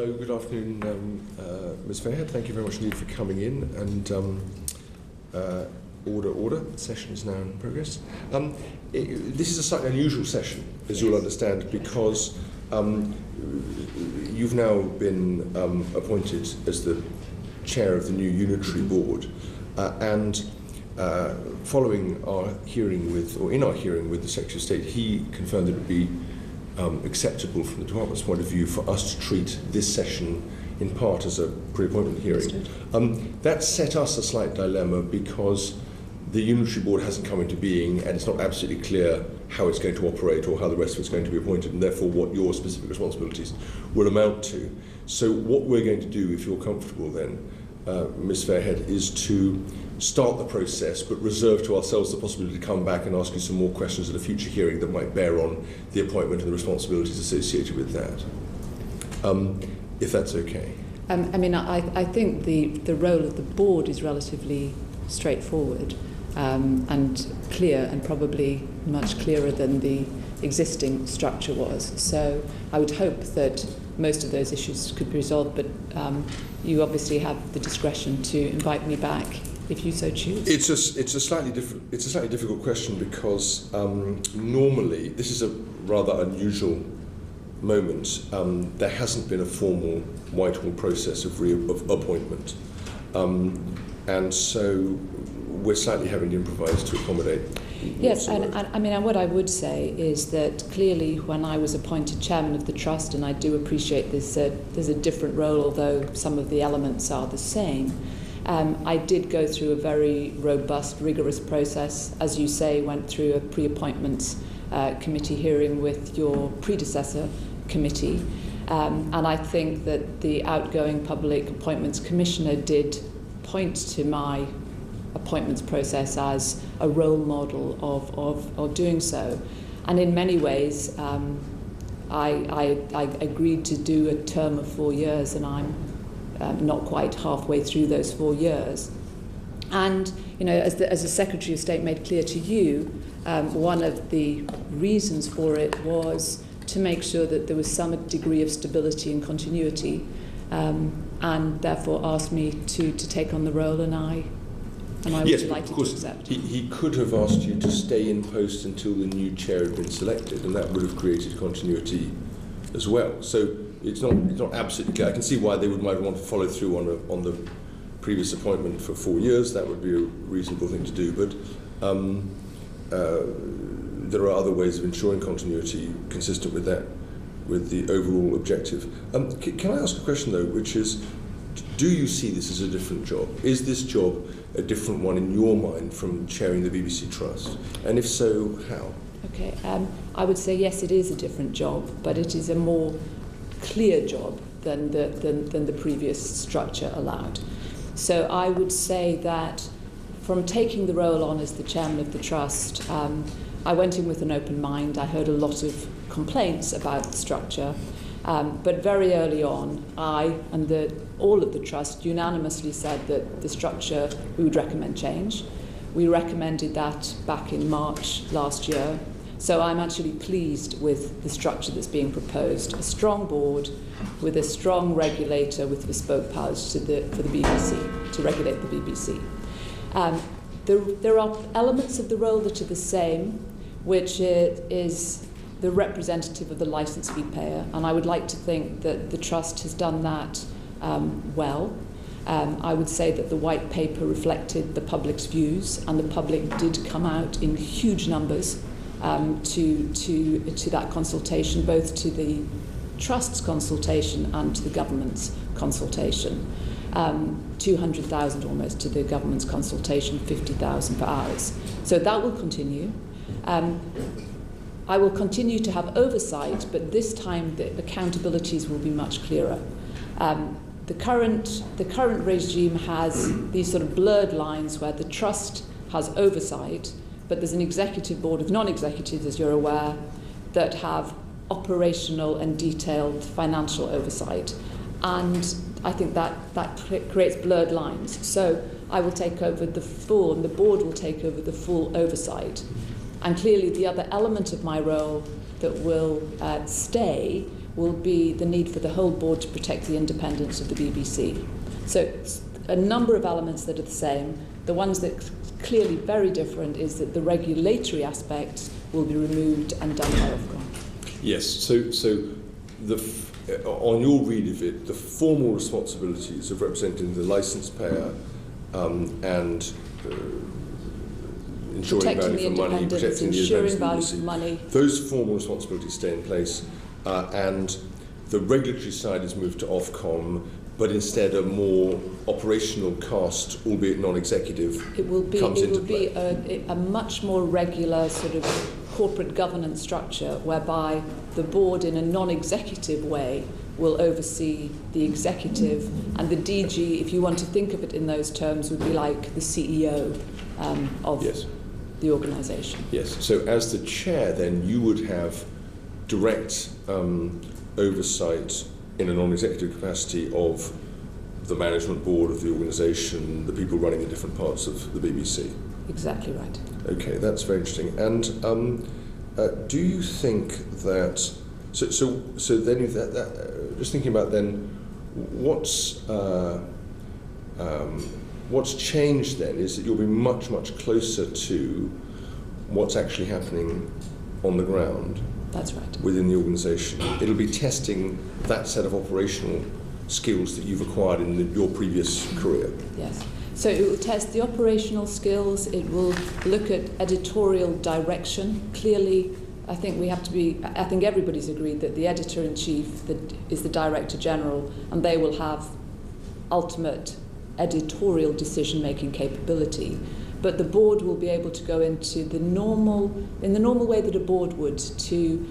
So, good afternoon, Ms. Fairhead. Thank you very much indeed for coming in. And order. The session is now in progress. This is a slightly unusual session, as you'll understand, because you've now been appointed as the chair of the new unitary board, and following our hearing with, or in our hearing with the Secretary of State, he confirmed that it would be acceptable from the department's point of view for us to treat this session in part as a pre-appointment hearing. That set us a slight dilemma because the unitary board hasn't come into being and it's not absolutely clear how it's going to operate or how the rest of it's going to be appointed, and therefore what your specific responsibilities will amount to. So what we're going to do, if you're comfortable then, Ms. Fairhead, is to start the process but reserve to ourselves the possibility to come back and ask you some more questions at a future hearing that might bear on the appointment and the responsibilities associated with that. If that's okay. I think the role of the board is relatively straightforward and clear, and probably much clearer than the existing structure was. So I would hope that most of those issues could be resolved, but you obviously have the discretion to invite me back if you so choose. It's a slightly difficult question because normally this is a rather unusual moment. There hasn't been a formal Whitehall process of appointment, and so we're slightly having to improvise to accommodate. Yes, and what I would say is that clearly when I was appointed chairman of the trust, and I do appreciate there's a different role, although some of the elements are the same, I did go through a very robust, rigorous process. As you say, went through a pre-appointments committee hearing with your predecessor committee, and I think that the outgoing Public Appointments Commissioner did point to my appointments process as a role model of doing so. And in many ways, I agreed to do a term of 4 years, and I'm not quite halfway through those 4 years. And, as the Secretary of State made clear to you, one of the reasons for it was to make sure that there was some degree of stability and continuity, and therefore asked me to take on the role, and I was delighted to accept. He could have asked you to stay in post until the new chair had been selected, and that would have created continuity as well. So it's not absolutely clear. I can see why they might want to follow through on the previous appointment for 4 years. That would be a reasonable thing to do, but there are other ways of ensuring continuity consistent with that, with the overall objective. Can I ask a question though, which is, do you see this as a different job? Is this job a different one in your mind from chairing the BBC Trust? And if so, how? Okay, I would say yes, it is a different job, but it is a more clear job than the previous structure allowed. So I would say that from taking the role on as the chairman of the Trust, I went in with an open mind. I heard a lot of complaints about the structure, but very early on, I and all of the Trust unanimously said that the structure, we would recommend change. We recommended that back in March last year. So I'm actually pleased with the structure that's being proposed. A strong board with a strong regulator with bespoke powers for the BBC, to regulate the BBC. There are elements of the role that are the same, which is the representative of the licence fee payer, and I would like to think that the Trust has done that well. I would say that the white paper reflected the public's views, and the public did come out in huge numbers to that consultation, both to the Trust's consultation and to the government's consultation. 200,000 almost to the government's consultation, 50,000 for ours. So that will continue. I will continue to have oversight, but this time the accountabilities will be much clearer. The current regime has these sort of blurred lines where the Trust has oversight, but there's an executive board of non-executives, as you're aware, that have operational and detailed financial oversight. And I think that creates blurred lines. So I will take over the full, and the board will take over the full oversight. And clearly the other element of my role that will stay will be the need for the whole board to protect the independence of the BBC. So a number of elements that are the same. The ones that are clearly very different is that the regulatory aspects will be removed and done by Ofcom. Yes, so on your read of it, the formal responsibilities of representing the licence payer and ensuring value for money, protecting the ensuring value independence of for the money. Those formal responsibilities stay in place, and the regulatory side is moved to Ofcom, but instead a more operational cast, albeit non-executive, comes into play. It will be a much more regular sort of corporate governance structure whereby the board in a non-executive way will oversee the executive, and the DG, if you want to think of it in those terms, would be like the CEO of Yes. the organisation. Yes, so as the chair then you would have direct oversight in a non-executive capacity of the management board of the organisation, the people running the different parts of the BBC. Exactly right. Okay, that's very interesting. And do you think that so then just thinking about then what's changed then is that you'll be much closer to what's actually happening on the ground. That's right. Within the organisation. It'll be testing that set of operational skills that you've acquired in your previous career. Yes. So it will test the operational skills, it will look at editorial direction. Clearly, I think everybody's agreed that the editor-in-chief is the Director-General, and they will have ultimate editorial decision-making capability. But the board will be able to go into in the normal way that a board would, to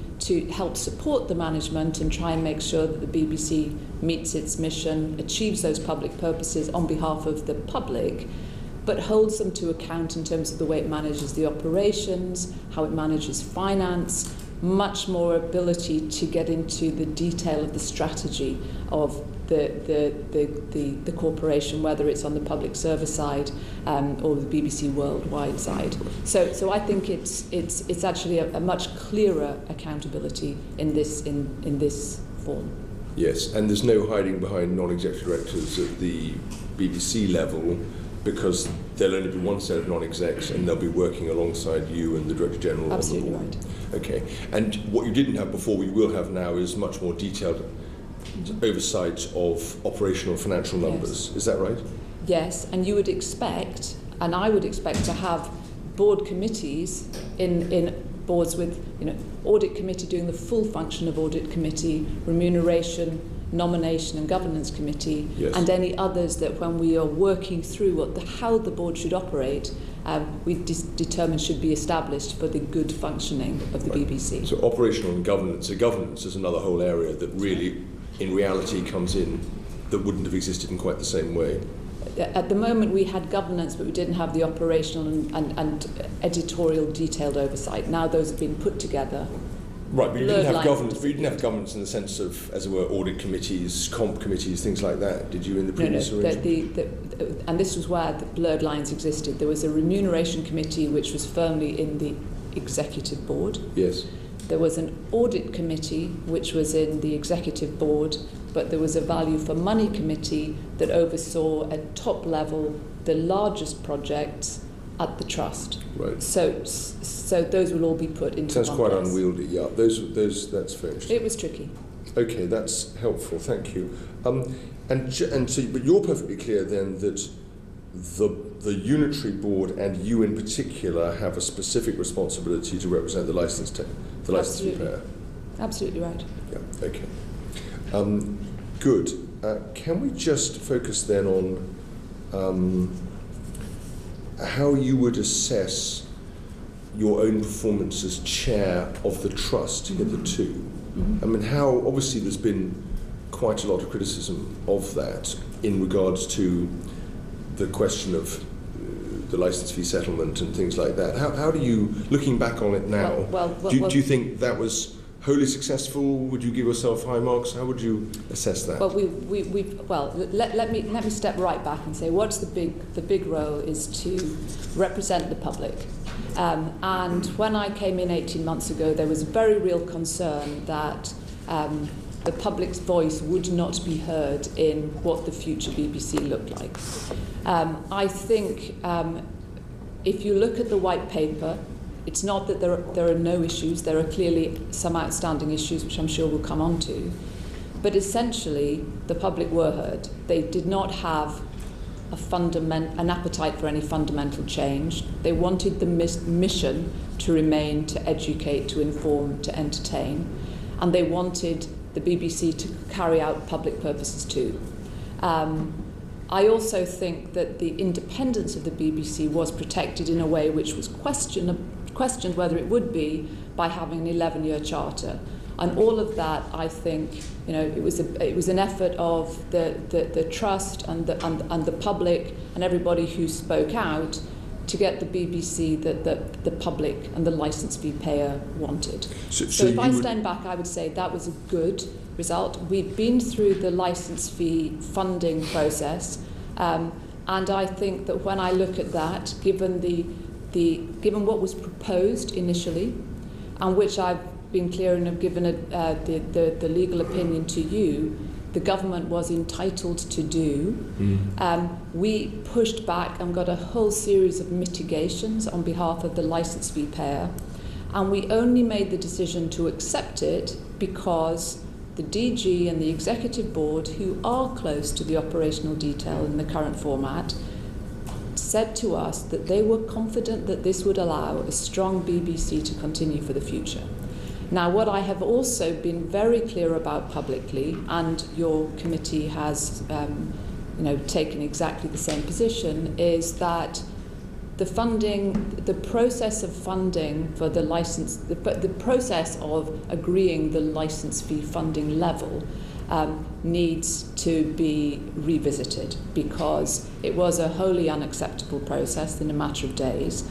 help support the management and try and make sure that the BBC meets its mission, achieves those public purposes on behalf of the public, but holds them to account in terms of the way it manages the operations, how it manages finance, much more ability to get into the detail of the strategy of the corporation, whether it's on the public service side or the BBC worldwide side. So I think it's actually a much clearer accountability in this form. Yes, and there's no hiding behind non-executive directors at the BBC level, because there'll only be one set of non-execs and they'll be working alongside you and the Director General. Absolutely on the board. right. Okay, and what you didn't have before, we will have now, is much more detailed oversight of operational financial numbers. Yes. Is that right? Yes, and you would expect, and I would expect, to have board committees in boards with, audit committee doing the full function of audit committee, remuneration, nomination and governance committee, yes, and any others that when we are working through how the board should operate, we determine should be established for the good functioning of the right. BBC. So operational and governance. So governance is another whole area that really, in reality, comes in that wouldn't have existed in quite the same way. At the moment we had governance, but we didn't have the operational and editorial detailed oversight. Now those have been put together. Right, but you didn't have governance. But you didn't have governance in the sense of, as it were, audit committees, comp committees, things like that. Did you in the previous arrangement? And this was where the blurred lines existed. There was a remuneration committee which was firmly in the executive board. Yes. There was an audit committee which was in the executive board, but there was a value for money committee that oversaw at top level the largest projects at the trust. Right. So those will all be put into one place. Sounds quite unwieldy. Yeah. Those that's very interesting. It was tricky. Okay, that's helpful. Thank you. And so, but you're perfectly clear then that the unitary board and you in particular have a specific responsibility to represent the licensing payer. Absolutely right. Yeah. Okay. Good. Can we just focus then on how you would assess your own performance as chair of the trust hitherto? Mm-hmm. I mean, how obviously there's been quite a lot of criticism of that in regards to the question of the licence fee settlement and things like that. How do you, looking back on it now, do you think that was wholly successful? Would you give yourself high marks? How would you assess that? Well, let me step right back and say what's the big role is to represent the public. And when I came in 18 months ago, there was a very real concern that the public's voice would not be heard in what the future BBC looked like. I think if you look at the white paper, it's not that there are no issues. There are clearly some outstanding issues, which I'm sure we'll come on to. But essentially, the public were heard. They did not have an appetite for any fundamental change. They wanted the mission to remain, to educate, to inform, to entertain, and they wanted the BBC to carry out public purposes too. I also think that the independence of the BBC was protected in a way which was questioned whether it would be by having an 11-year charter. And all of that, I think, it was an effort of the trust and the public and everybody who spoke out to get the BBC that the public and the licence fee payer wanted. So if I stand back, I would say that was a good result. We've been through the licence fee funding process, and I think that when I look at that, given what was proposed initially, and which I've been clear and have given the legal opinion to you, the government was entitled to do. We pushed back and got a whole series of mitigations on behalf of the licence fee payer, and we only made the decision to accept it because the DG and the executive board, who are close to the operational detail in the current format, said to us that they were confident that this would allow a strong BBC to continue for the future. Now, what I have also been very clear about publicly, and your committee has taken exactly the same position, is that the process of funding for the license, the process of agreeing the license fee funding level needs to be revisited, because it was a wholly unacceptable process in a matter of days.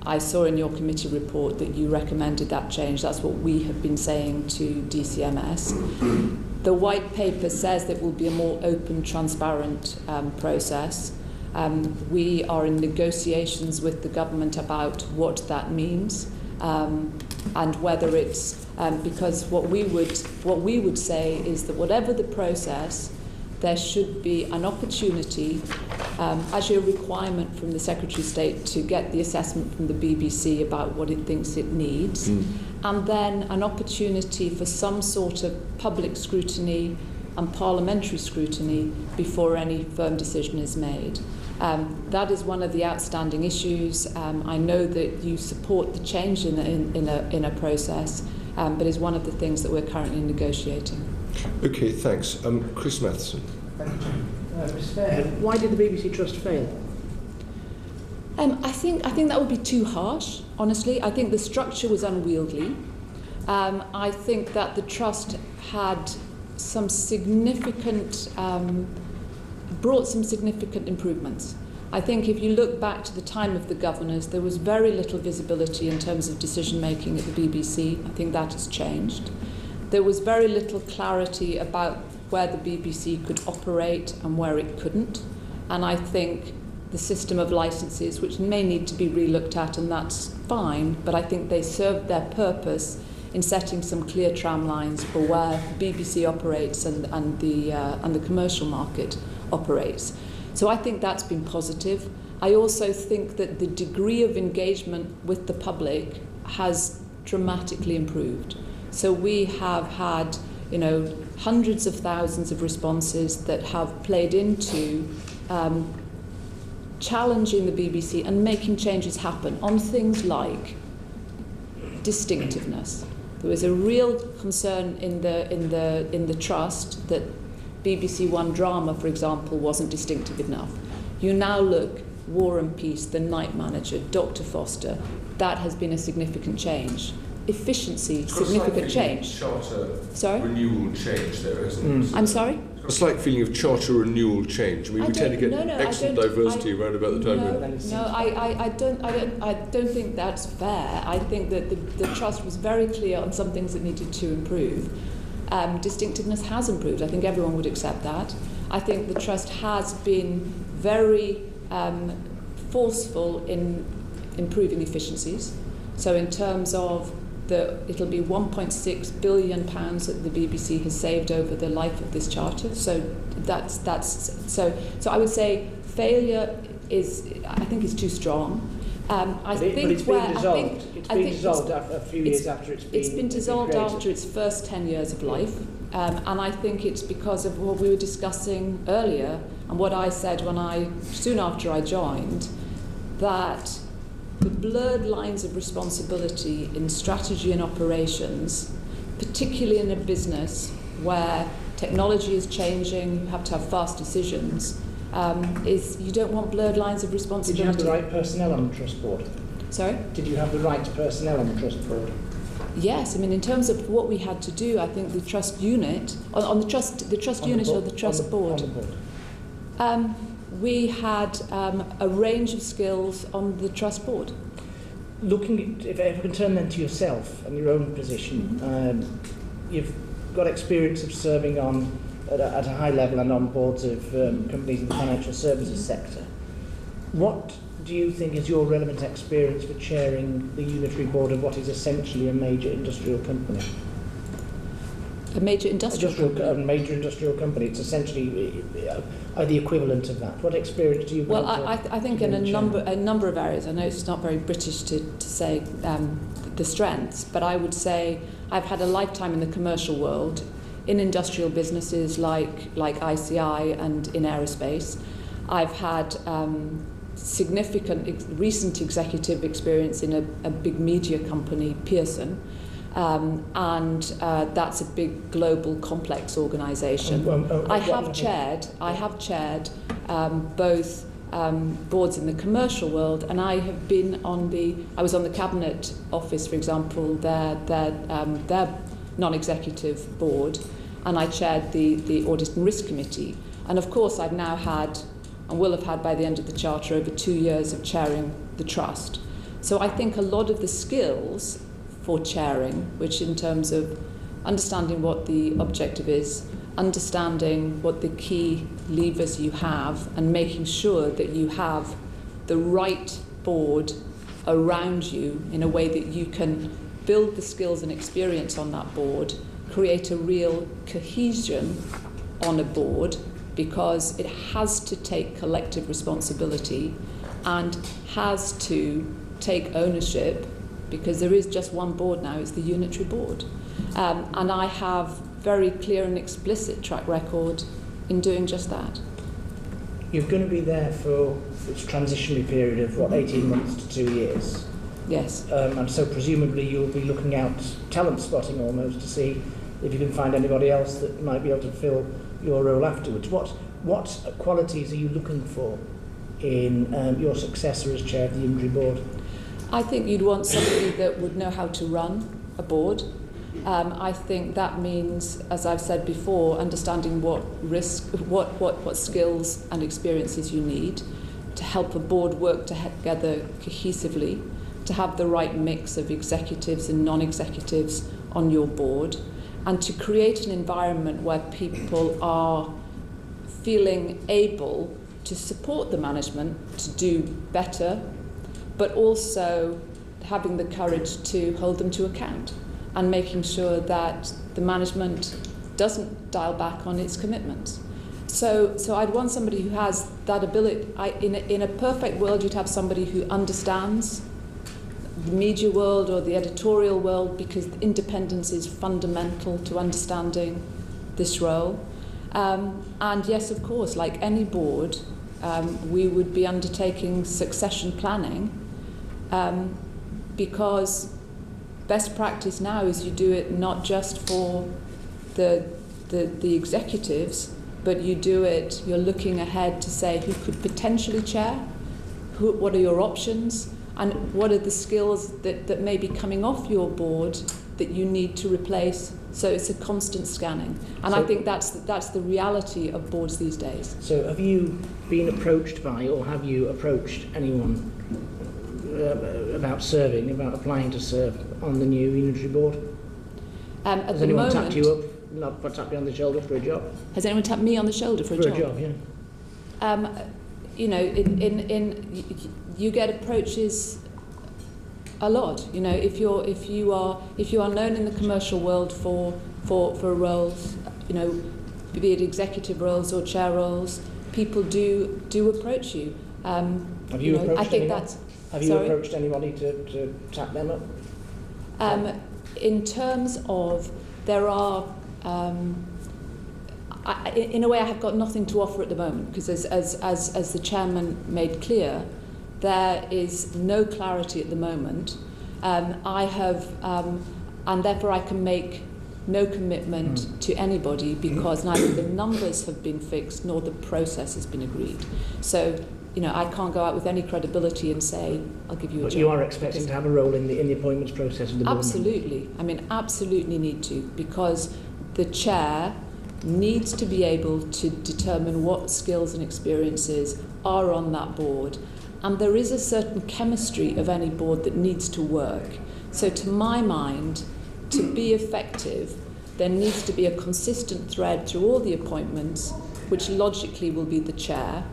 I saw in your committee report that you recommended that change. That's what we have been saying to DCMS. The white paper says that it will be a more open, transparent process. We are in negotiations with the government about what that means, and whether it's because what we would say is that whatever the process, there should be an opportunity, actually a requirement from the Secretary of State to get the assessment from the BBC about what it thinks it needs, and then an opportunity for some sort of public scrutiny and parliamentary scrutiny before any firm decision is made. That is one of the outstanding issues. I know that you support the change in a process, but is one of the things that we're currently negotiating. Okay, thanks. Chris Matheson. Thank you. Mr. Fairhead, why did the BBC Trust fail? I think that would be too harsh, honestly. I think the structure was unwieldy. I think that the Trust had some significant, brought some significant improvements. I think if you look back to the time of the governors, there was very little visibility in terms of decision making at the BBC. I think that has changed. There was very little clarity about where the BBC could operate and where it couldn't. And I think the system of licences, which may need to be relooked at, and that's fine, but I think they served their purpose in setting some clear tramlines for where BBC operates and the commercial market operates. So I think that's been positive. I also think that the degree of engagement with the public has dramatically improved. So we have had, hundreds of thousands of responses that have played into challenging the BBC and making changes happen on things like distinctiveness. There was a real concern in the Trust that BBC One drama, for example, wasn't distinctive enough. You now look, War and Peace, The Night Manager, Dr. Foster, that has been a significant change. Efficiency, significant change. Sorry? Renewal change there, isn't it? I'm sorry? A slight feeling of charter renewal change. I mean, we tend to get excellent diversity around about the time. I don't think that's fair. I think that the Trust was very clear on some things that needed to improve. Distinctiveness has improved. I think everyone would accept that. I think the Trust has been very forceful in improving efficiencies. So in terms of that it'll be £1.6 billion that the BBC has saved over the life of this charter. So so I would say failure I think is too strong. But it's been dissolved. It's been dissolved a few years after it's been. It's been dissolved created. after its first 10 years of life, and I think it's because of what we were discussing earlier and what I said soon after I joined, that the blurred lines of responsibility in strategy and operations, particularly in a business where technology is changing, you have to have fast decisions. You don't want blurred lines of responsibility. Did you have the right personnel on the trust board? Sorry? Did you have the right personnel on the trust board? Yes, I mean in terms of what we had to do, I think the trust unit on the trust unit or the trust board. On the board. We had a range of skills on the trust board. Looking at, if I can turn then to yourself and your own position, you've got experience of serving at a high level and on boards of companies in the financial services sector. What do you think is your relevant experience for chairing the unitary board of what is essentially a major industrial company? A major industrial company? A major industrial company. It's essentially the equivalent of that. What experience do you bring? Well, I think in a number of areas. I know it's not very British to say the strengths, but I would say I've had a lifetime in the commercial world, in industrial businesses like ICI and in aerospace. I've had significant recent executive experience in a big media company, Pearson, and that's a big global complex organisation. I have chaired both boards in the commercial world, and I was on the Cabinet Office, for example, their non-executive board, and I chaired the Audit and Risk Committee. And of course I've now had, and will have had by the end of the Charter, over 2 years of chairing the Trust. So I think a lot of the skills for chairing, which in terms of understanding what the objective is, understanding what the key levers you have, and making sure that you have the right board around you in a way that you can build the skills and experience on that board, create a real cohesion on a board, because it has to take collective responsibility and has to take ownership, because there is just one board now, it's the unitary board. And I have very clear and explicit track record in doing just that. You're going to be there for this transitionary period of, 18 months to 2 years? Yes. And so presumably you'll be looking out, talent spotting almost, to see if you can find anybody else that might be able to fill your role afterwards. What qualities are you looking for in your successor as chair of the unitary board? I think you'd want somebody that would know how to run a board. I think that means, as I've said before, understanding what skills and experiences you need to help a board work together cohesively, to have the right mix of executives and non-executives on your board, and to create an environment where people are feeling able to support the management to do better, but also having the courage to hold them to account and making sure that the management doesn't dial back on its commitments. So I'd want somebody who has that ability. In a perfect world, you'd have somebody who understands the media world or the editorial world, because independence is fundamental to understanding this role. And yes, of course, like any board, we would be undertaking succession planning, because best practice now is you do it not just for the executives, but you're looking ahead to say who could potentially chair, what are your options, and what are the skills that may be coming off your board that you need to replace. So it's a constant scanning. And I think that's the reality of boards these days. So have you been approached by, or have you approached anyone about applying to serve on the new unitary board? Has anyone tapped you up, not tapped you on the shoulder for a job? Has anyone tapped me on the shoulder for a job? For a job, yeah. You know, you get approaches A lot. You know, if you are known in the commercial world for roles, you know, be it executive roles or chair roles, people do approach you. Have you approached I think anyone? that's. Have you approached anybody to tap them up? In terms of, there are, in a way I have got nothing to offer at the moment, because as the chairman made clear, there is no clarity at the moment. I have, and therefore I can make no commitment to anybody, because neither the numbers have been fixed nor the process has been agreed. So, you know, I can't go out with any credibility and say, I'll give you a job. But you are expecting to have a role in the appointments process of the board? Absolutely. I mean, absolutely need to, because the chair needs to be able to determine what skills and experiences are on that board. And there is a certain chemistry of any board that needs to work. So to my mind, to be effective, there needs to be a consistent thread through all the appointments, which logically will be the chair.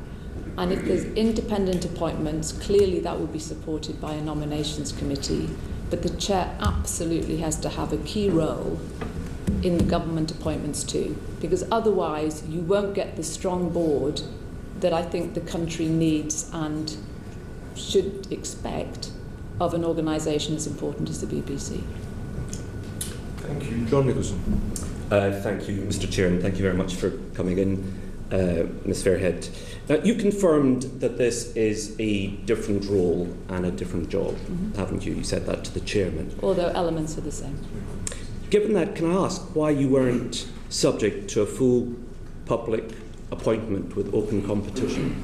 And if there's independent appointments, clearly that will be supported by a nominations committee. But the chair absolutely has to have a key role in the government appointments too, because otherwise you won't get the strong board that I think the country needs and should expect of an organisation as important as the BBC. Thank you. John Nicholson. Thank you, Mr. Chair, and thank you very much for coming in, Ms. Fairhead. You confirmed that this is a different role and a different job, haven't you? You said that to the chairman. Although elements are the same. Given that, can I ask why you weren't subject to a full public appointment with open competition?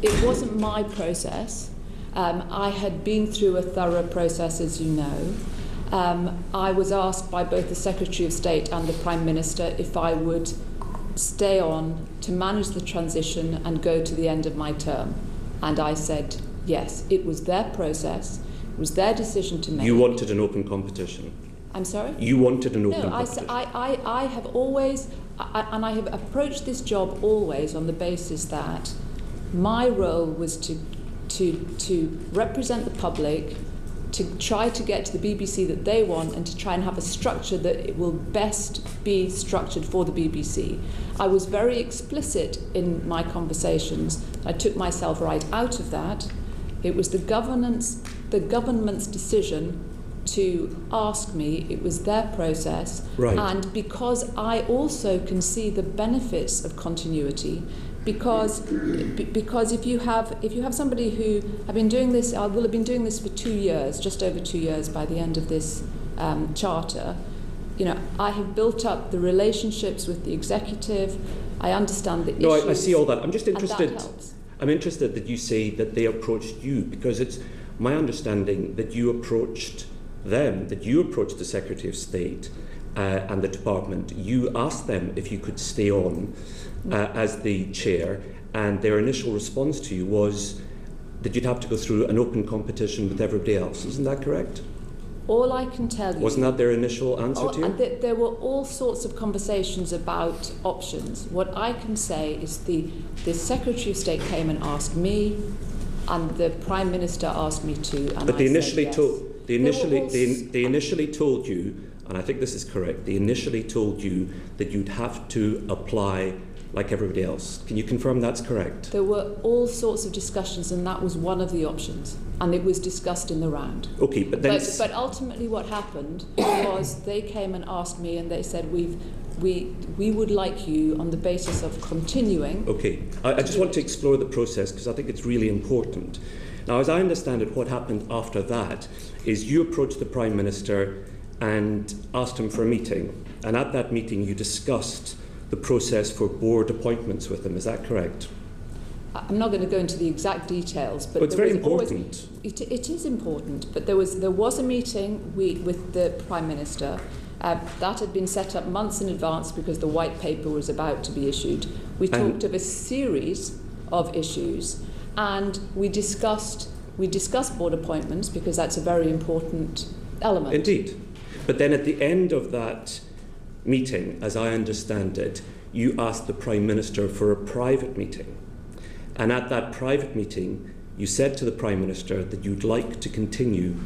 It wasn't my process. I had been through a thorough process, as you know. I was asked by both the Secretary of State and the Prime Minister if I would stay on to manage the transition and go to the end of my term. And I said yes. It was their process. It was their decision to make. You wanted an open competition? I'm sorry? You wanted an open competition? No, I have always, and I have approached this job always on the basis that my role was to represent the public, to try to get to the BBC that they want, and to try and have a structure that it will best be structured for the BBC. I was very explicit in my conversations. I took myself right out of that. It was the government's decision to ask me. It was their process. Right. And because I also can see the benefits of continuity, because if you have somebody who I will have been doing this for 2 years, just over 2 years by the end of this charter. You know, I have built up the relationships with the executive. I understand the issues. No, I see all that. I'm just interested. And that helps. I'm interested that you say that they approached you, because it's my understanding that you approached them, that you approached the Secretary of State and the department. You asked them if you could stay on as the chair, and their initial response to you was that you'd have to go through an open competition with everybody else. Isn't that correct? All I can tell you... Wasn't that their initial answer to you? And there were all sorts of conversations about options. What I can say is the Secretary of State came and asked me, and the Prime Minister asked me to, and but they I initially said yes. they initially told you, and I think this is correct, they initially told you that you'd have to apply like everybody else. Can you confirm that's correct? There were all sorts of discussions, and that was one of the options, and it was discussed in the round. Okay, but then... But ultimately what happened was they came and asked me, and they said, we would like you on the basis of continuing. Okay, I just want to explore the process, because I think it's really important. Now, as I understand it, what happened after that is you approached the Prime Minister and asked him for a meeting, and at that meeting you discussed the process for board appointments with him. Is that correct? I'm not going to go into the exact details, but it's very important. It is important, but there was a meeting with the Prime Minister. That had been set up months in advance because the white paper was about to be issued. We talked of a series of issues, and we discussed board appointments because that's a very important element. Indeed. But then at the end of that meeting, as I understand it, you asked the Prime Minister for a private meeting. And at that private meeting, you said to the Prime Minister that you'd like to continue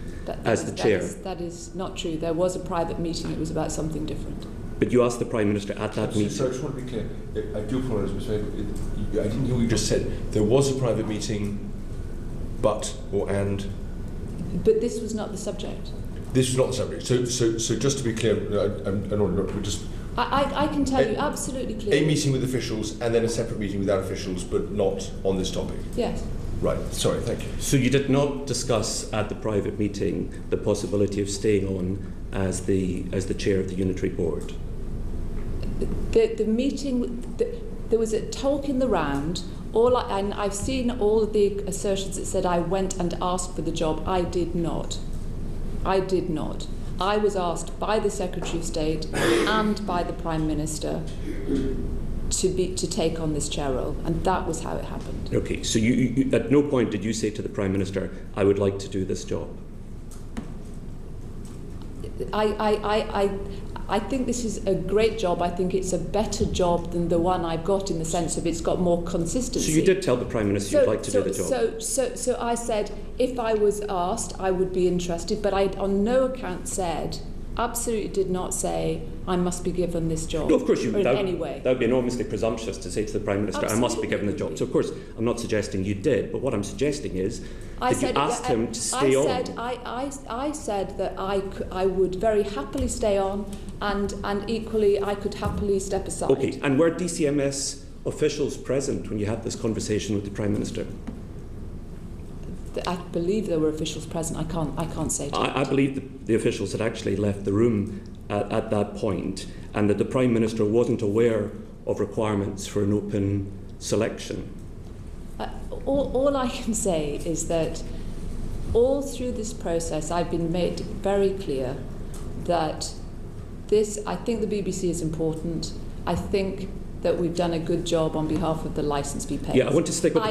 as the chair. That is not true. There was a private meeting. It was about something different. But you asked the Prime Minister at that meeting. So I just want to be clear. I do apologise, Mr. Faber. I didn't hear what you just said. There was a private meeting, but or and. But this was not the subject. This was not the subject. So just to be clear, I can tell you absolutely clearly. A meeting with officials and then a separate meeting without officials, but not on this topic. Yes. Right. Sorry. Thank you. So you did not discuss at the private meeting the possibility of staying on as the chair of the Unitary Board. The meeting, there was a talk in the round. And I've seen all of the assertions that said I went and asked for the job. I did not. I did not. I was asked by the Secretary of State and by the Prime Minister to take on this chair role, and that was how it happened. Okay, so you at no point did you say to the Prime Minister, I would like to do this job? I think this is a great job. I think it's a better job than the one I've got, in the sense of it's got more consistency. So you did tell the Prime Minister you'd like to do the job? So I said if I was asked, I would be interested, but I on no account said, absolutely did not say, I must be given this job. No, of course you would. In any way. That would be enormously presumptuous to say to the Prime Minister, Absolutely. I must be given the job. So of course, I'm not suggesting you did, but what I'm suggesting is that you asked him to stay on. I said that I would very happily stay on, and equally I could happily step aside. Okay, and were DCMS officials present when you had this conversation with the Prime Minister? I believe there were officials present. I can't say. I believe the officials had actually left the room at that point, and that the Prime Minister wasn't aware of requirements for an open selection. All I can say is that all through this process I've been made very clear that I think the BBC is important. I think that we've done a good job on behalf of the licence fee payers. Yeah, I want to stick with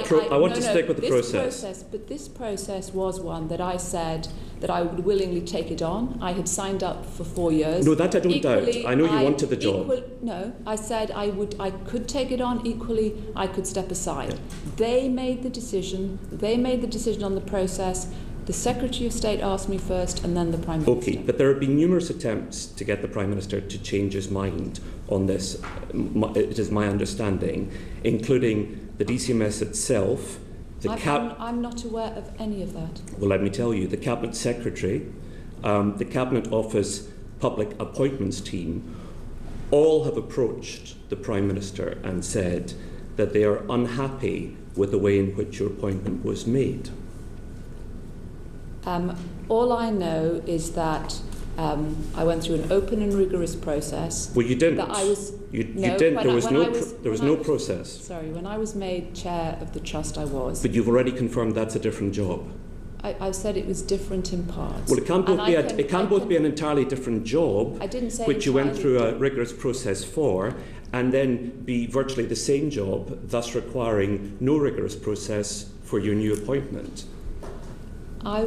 the process. But this process was one that I said that I would willingly take it on. I had signed up for 4 years. No, that I don't doubt. I know you wanted the job. No, I said I could take it on. Equally, I could step aside. Yeah. They made the decision. They made the decision on the process. The Secretary of State asked me first, and then the Prime Minister. Okay, but there have been numerous attempts to get the Prime Minister to change his mind on this, it is my understanding, including the DCMS itself. I'm not aware of any of that. Well, let me tell you, the Cabinet Secretary, the Cabinet Office Public Appointments team, all have approached the Prime Minister and said that they are unhappy with the way in which your appointment was made. All I know is that I went through an open and rigorous process. Well, you didn't. That I was. You didn't. There was no process. Sorry, when I was made chair of the trust, I was. But you've already confirmed that's a different job. I've said it was different in parts. Well, it can't both be an entirely different job, I didn't say which you went through a different. rigorous process for, and then be virtually the same job, thus requiring no rigorous process for your new appointment. I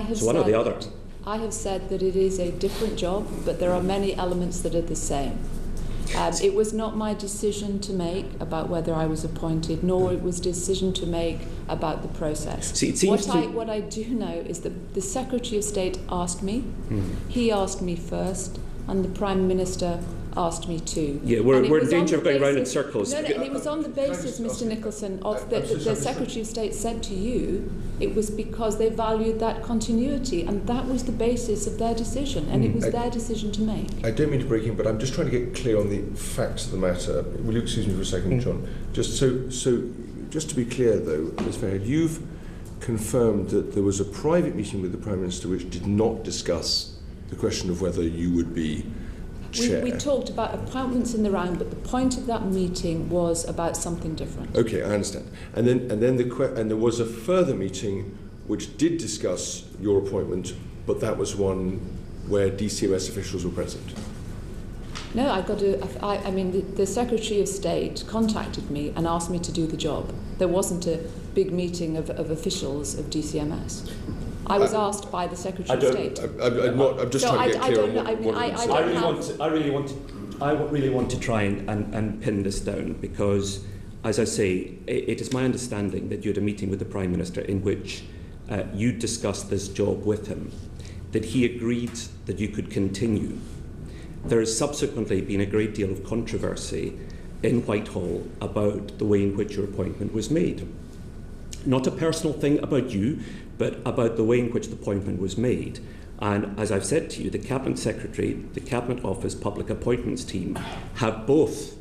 have so one or the other. I have said that it is a different job, but there are many elements that are the same. It was not my decision to make about whether I was appointed, nor it was a decision to make about the process. See, it seems what I do know is that the Secretary of State asked me. He asked me first, and the Prime Minister asked me too. Yeah, we're in danger of going round in circles. No, it was on the basis, Mr. Nicholson, of that the Secretary of State said to you it was because they valued that continuity, and that was the basis of their decision, and it was their decision to make. I don't mean to break in, but I'm just trying to get clear on the facts of the matter. Will you excuse me for a second, John? Just to be clear, though, Ms. Fairhead, you've confirmed that there was a private meeting with the Prime Minister which did not discuss the question of whether you would be chair. We talked about appointments in the round, but the point of that meeting was about something different. Okay, I understand. And then there was a further meeting which did discuss your appointment, but that was one where DCMS officials were present. No, I mean, the Secretary of State contacted me and asked me to do the job. There wasn't a big meeting of officials of DCMS. I was asked by the Secretary of State. I'm just trying to get clear on what I really want to try and pin this down, because as I say, it is my understanding that you had a meeting with the Prime Minister in which you discussed this job with him, that he agreed that you could continue. There has subsequently been a great deal of controversy in Whitehall about the way in which your appointment was made. Not a personal thing about you, but about the way in which the appointment was made. And as I've said to you, the Cabinet Secretary, the Cabinet Office Public Appointments team have both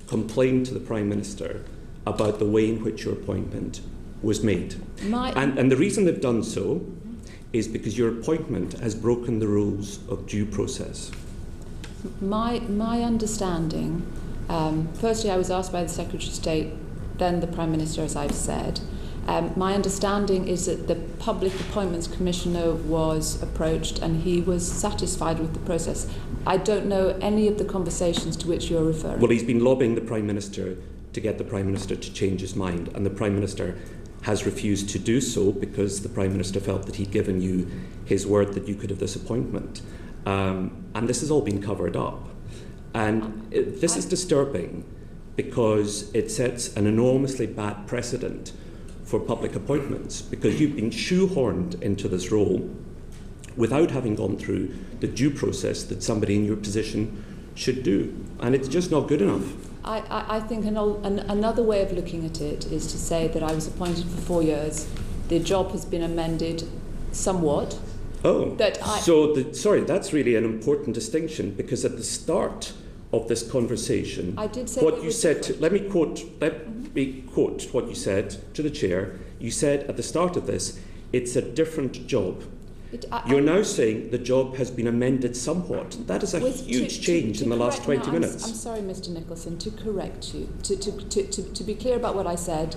complained to the Prime Minister about the way in which your appointment was made. And the reason they've done so is because your appointment has broken the rules of due process. My understanding, firstly I was asked by the Secretary of State, then the Prime Minister, as I've said. My understanding is that the Public Appointments Commissioner was approached and he was satisfied with the process. I don't know any of the conversations to which you're referring. Well, he's been lobbying the Prime Minister to get the Prime Minister to change his mind, and the Prime Minister has refused to do so because the Prime Minister felt that he'd given you his word that you could have this appointment. And this has all been covered up. And this is disturbing because it sets an enormously bad precedent for public appointments, because you've been shoehorned into this role without having gone through the due process that somebody in your position should do. And it's just not good enough. I think another way of looking at it is to say that I was appointed for 4 years. The job has been amended somewhat. Oh, sorry, that's really an important distinction, because at the start of this conversation, I did say what you said. Let me quote what you said to the chair. You said at the start of this, it's a different job. You're now saying the job has been amended somewhat. That is a huge change in the last 20 minutes. I'm sorry, Mr. Nicholson, to correct you, to be clear about what I said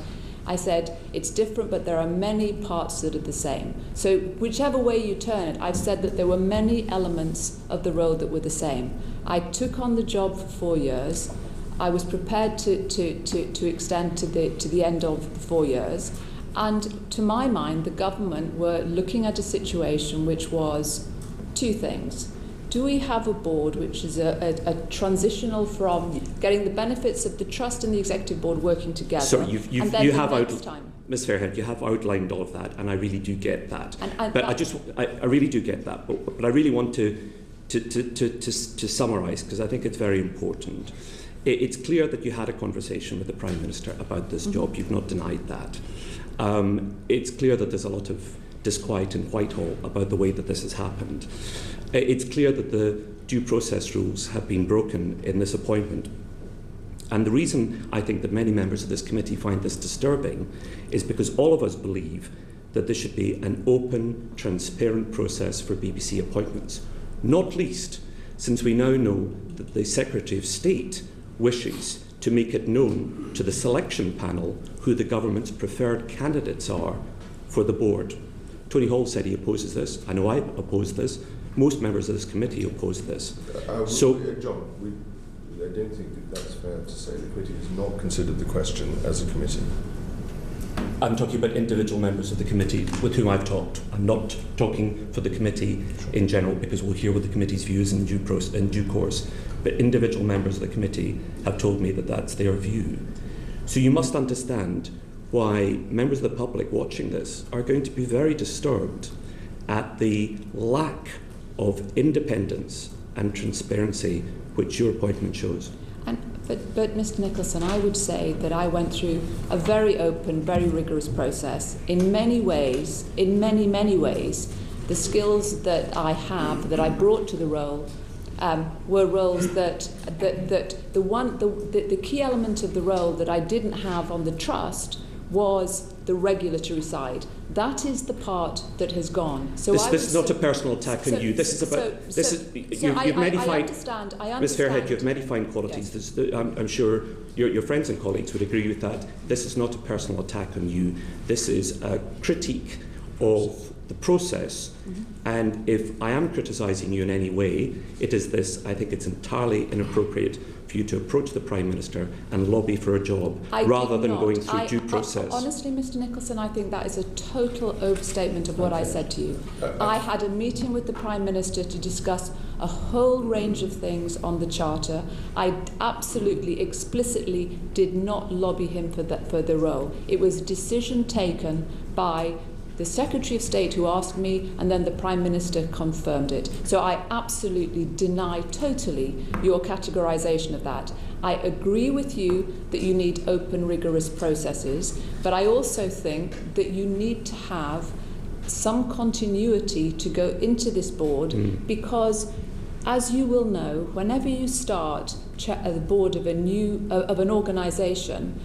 it's different, but there are many parts that are the same. So whichever way you turn it, I've said that there were many elements of the role that were the same. I took on the job for 4 years. I was prepared to extend to the end of the 4 years. And to my mind, the government were looking at a situation which was two things. Do we have a board which is a transitional from getting the benefits of the trust and the executive board working together? So Ms. Fairhead, you have outlined all of that, and I really do get that. I really do get that. But I really want to summarise, because I think it's very important. It's clear that you had a conversation with the Prime Minister about this job. You've not denied that. It's clear that there's a lot of disquiet in Whitehall about the way that this has happened. It's clear that the due process rules have been broken in this appointment. And the reason I think that many members of this committee find this disturbing is because all of us believe that there should be an open, transparent process for BBC appointments, not least since we now know that the Secretary of State wishes to make it known to the selection panel who the government's preferred candidates are for the board. Tony Hall said he opposes this. I know I oppose this. Most members of this committee oppose this. John, I don't think that that's fair to say. The committee has not considered the question as a committee. I'm talking about individual members of the committee with whom I've talked. I'm not talking for the committee in general, because we'll hear what the committee's views in due course. But individual members of the committee have told me that that's their view. So you must understand why members of the public watching this are going to be very disturbed at the lack of independence and transparency which your appointment shows. But Mr. Nicholson, I would say that I went through a very open, very rigorous process. In many ways, many ways, the skills that I have, that I brought to the role, were roles that the key element of the role that I didn't have on the trust was the regulatory side. That is the part that has gone. So this is not a personal attack on you. This is about. You've many fine. I understand. Ms. Fairhead, you have many fine qualities. Yes. I'm sure your friends and colleagues would agree with that. This is not a personal attack on you. This is a critique of the process. Mm-hmm. And if I am criticising you in any way, it is this. I think it's entirely inappropriate for you to approach the Prime Minister and lobby for a job rather than going through due process? Honestly, Mr Nicholson, I think that is a total overstatement of what I said to you. I had a meeting with the Prime Minister to discuss a whole range of things on the Charter. I absolutely, explicitly did not lobby him for the role. It was a decision taken by the Secretary of State who asked me, and then the Prime Minister confirmed it. So I absolutely deny totally your categorisation of that. I agree with you that you need open, rigorous processes, but I also think that you need to have some continuity to go into this board, because, as you will know, whenever you start the board of an organisation,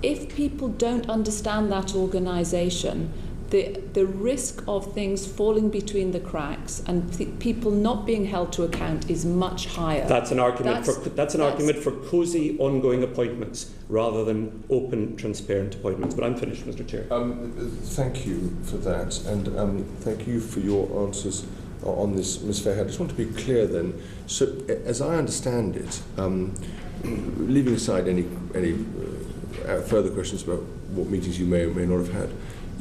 if people don't understand that organisation, the risk of things falling between the cracks and people not being held to account is much higher. That's an argument for cosy, ongoing appointments rather than open, transparent appointments. But I'm finished, Mr. Chair. Thank you for that, and thank you for your answers on this, Ms. Fairhead. I just want to be clear then. So, as I understand it, leaving aside any further questions about what meetings you may or may not have had,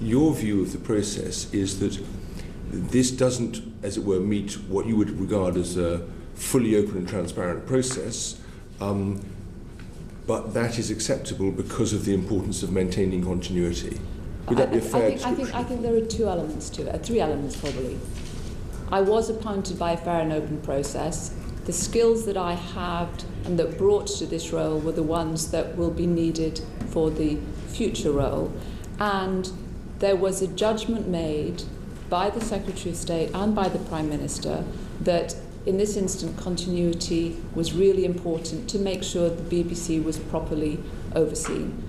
your view of the process is that this doesn't, as it were, meet what you would regard as a fully open and transparent process, but that is acceptable because of the importance of maintaining continuity. Would that be a fair description? I think there are two elements to it, three elements probably. I was appointed by a fair and open process. The skills that I had and that brought to this role were the ones that will be needed for the future role. And there was a judgment made by the Secretary of State and by the Prime Minister that in this instance continuity was really important to make sure the BBC was properly overseen.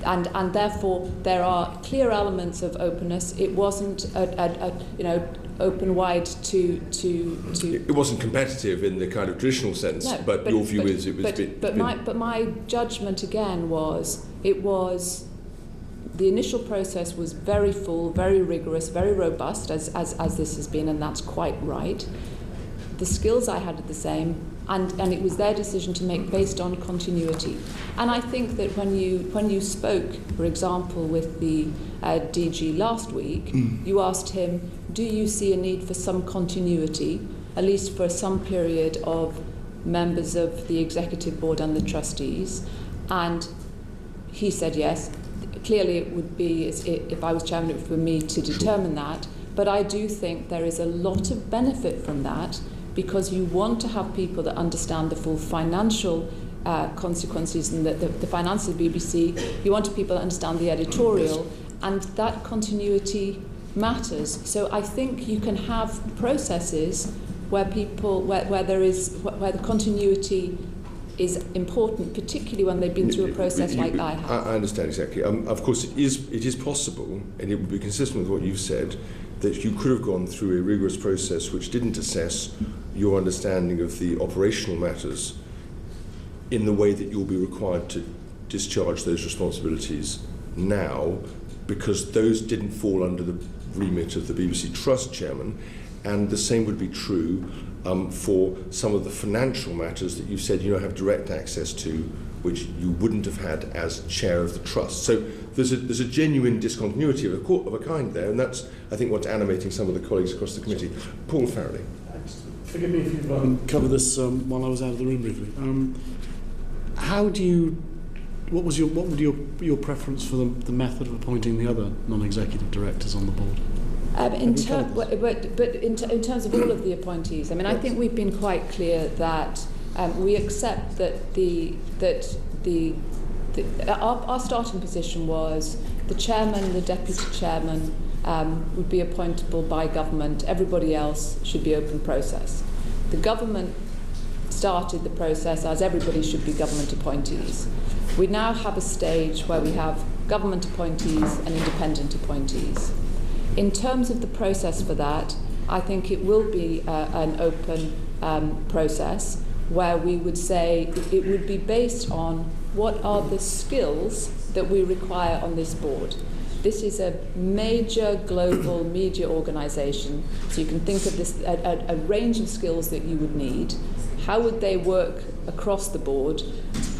And therefore there are clear elements of openness. It wasn't open wide to. It wasn't competitive in the kind of traditional sense, no, but your view is it was. But my judgment again was the initial process was very full, very rigorous, very robust, as this has been, and that's quite right. The skills I had are the same, and it was their decision to make based on continuity. And I think that when you spoke, for example, with the DG last week, you asked him, do you see a need for some continuity, at least for some period of members of the Executive Board and the trustees? And he said yes. Clearly it would be, if I was chairman, it would be for me to determine that. But I do think there is a lot of benefit from that, because you want to have people that understand the full financial consequences and the finance of the BBC. You want people that understand the editorial, and that continuity matters. So I think you can have processes where the continuity is important, particularly when they've been through a process like I have. I understand exactly. Of course, it is possible, and it would be consistent with what you've said, that you could have gone through a rigorous process which didn't assess your understanding of the operational matters in the way that you'll be required to discharge those responsibilities now, because those didn't fall under the remit of the BBC Trust chairman, and the same would be true for some of the financial matters that you said you don't have direct access to, which you wouldn't have had as chair of the trust. So there's a genuine discontinuity of a kind there, and that's, I think, what's animating some of the colleagues across the committee. Paul Farrelly. Forgive me if you've covered this while I was out of the room briefly. What would your preference for the method of appointing the other non-executive directors on the board? In terms of all of the appointees, I mean, I think we've been quite clear that we accept that our starting position was the chairman, the deputy chairman would be appointable by government. Everybody else should be open process. The government started the process as everybody should be government appointees. We now have a stage where we have government appointees and independent appointees. In terms of the process for that, I think it will be an open process where we would say it would be based on what are the skills that we require on this board. This is a major global media organisation, so you can think of this a range of skills that you would need. How would they work across the board?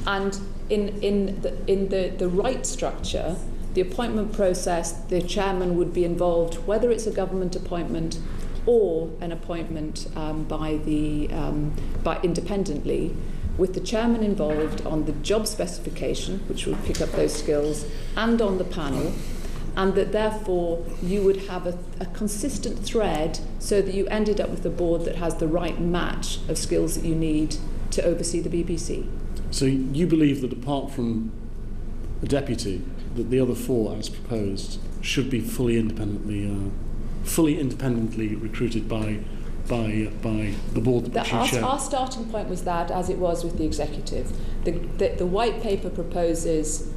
And in the right structure, the appointment process, the chairman would be involved, whether it's a government appointment or an appointment by independently, with the chairman involved on the job specification, which would pick up those skills, and on the panel, and that therefore you would have a consistent thread so that you ended up with a board that has the right match of skills that you need to oversee the BBC. So you believe that apart from a deputy, that the other four, as proposed, should be fully independently recruited by the board that you chair? Our starting point was that, as it was with the executive. The white paper proposes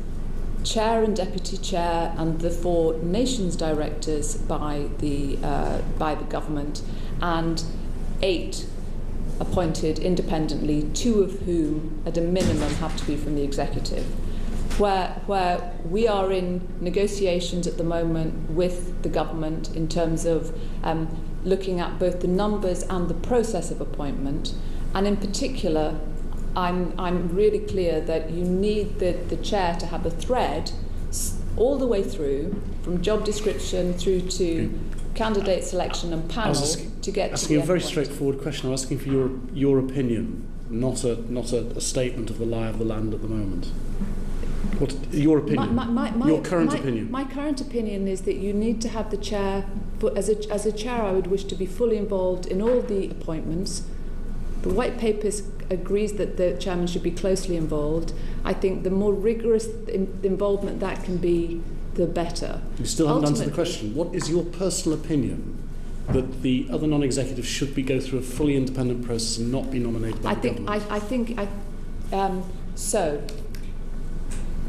chair and deputy chair and the 4 nations directors by the government, and 8 appointed independently, 2 of whom at a minimum have to be from the executive. Where we are in negotiations at the moment with the government in terms of looking at both the numbers and the process of appointment, and in particular I'm really clear that you need the chair to have a thread all the way through, from job description through to candidate selection and panel, to get to asking the a very endpoint. straightforward question. I'm asking for your opinion, not a statement of the lie of the land at the moment. What your opinion? Your current opinion. My current opinion is that you need to have the chair. But as a chair, I would wish to be fully involved in all the appointments. The white paper agrees that the chairman should be closely involved. I think the more rigorous involvement that can be, the better. You still haven't answered the question. What is your personal opinion that the other non-executives should go through a fully independent process and not be nominated by the government?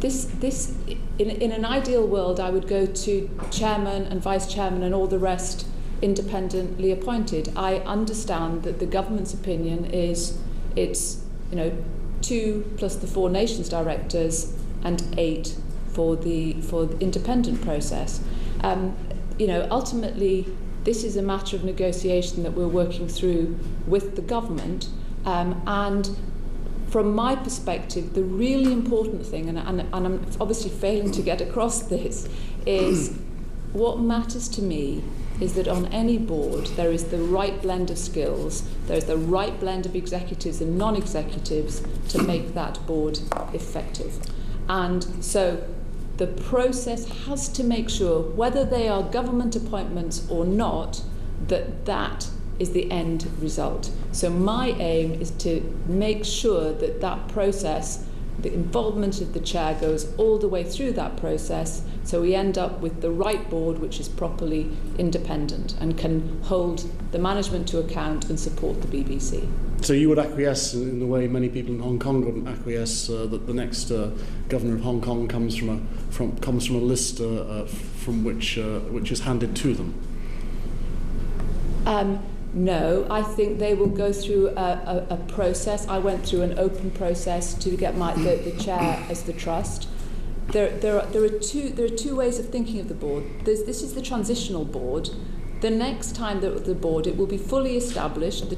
This in an ideal world, I would go to chairman and vice chairman and all the rest independently appointed. I understand that the government's opinion is it's 2 plus the 4 nations directors and 8 for the independent process. Ultimately, this is a matter of negotiation that we're working through with the government, and from my perspective, the really important thing, and I'm obviously failing to get across this, is what matters to me is that on any board there is the right blend of skills, there is the right blend of executives and non-executives to make that board effective. And so the process has to make sure, whether they are government appointments or not, that is the end result. So my aim is to make sure that process, the involvement of the chair, goes all the way through that process, so we end up with the right board which is properly independent and can hold the management to account and support the BBC. So you would acquiesce in the way many people in Hong Kong wouldn't acquiesce that the next governor of Hong Kong comes from a list from which is handed to them? No, I think they will go through a process. I went through an open process to get the chair as the trust. There are two ways of thinking of the board. This is the transitional board. The next time that the board, it will be fully established. The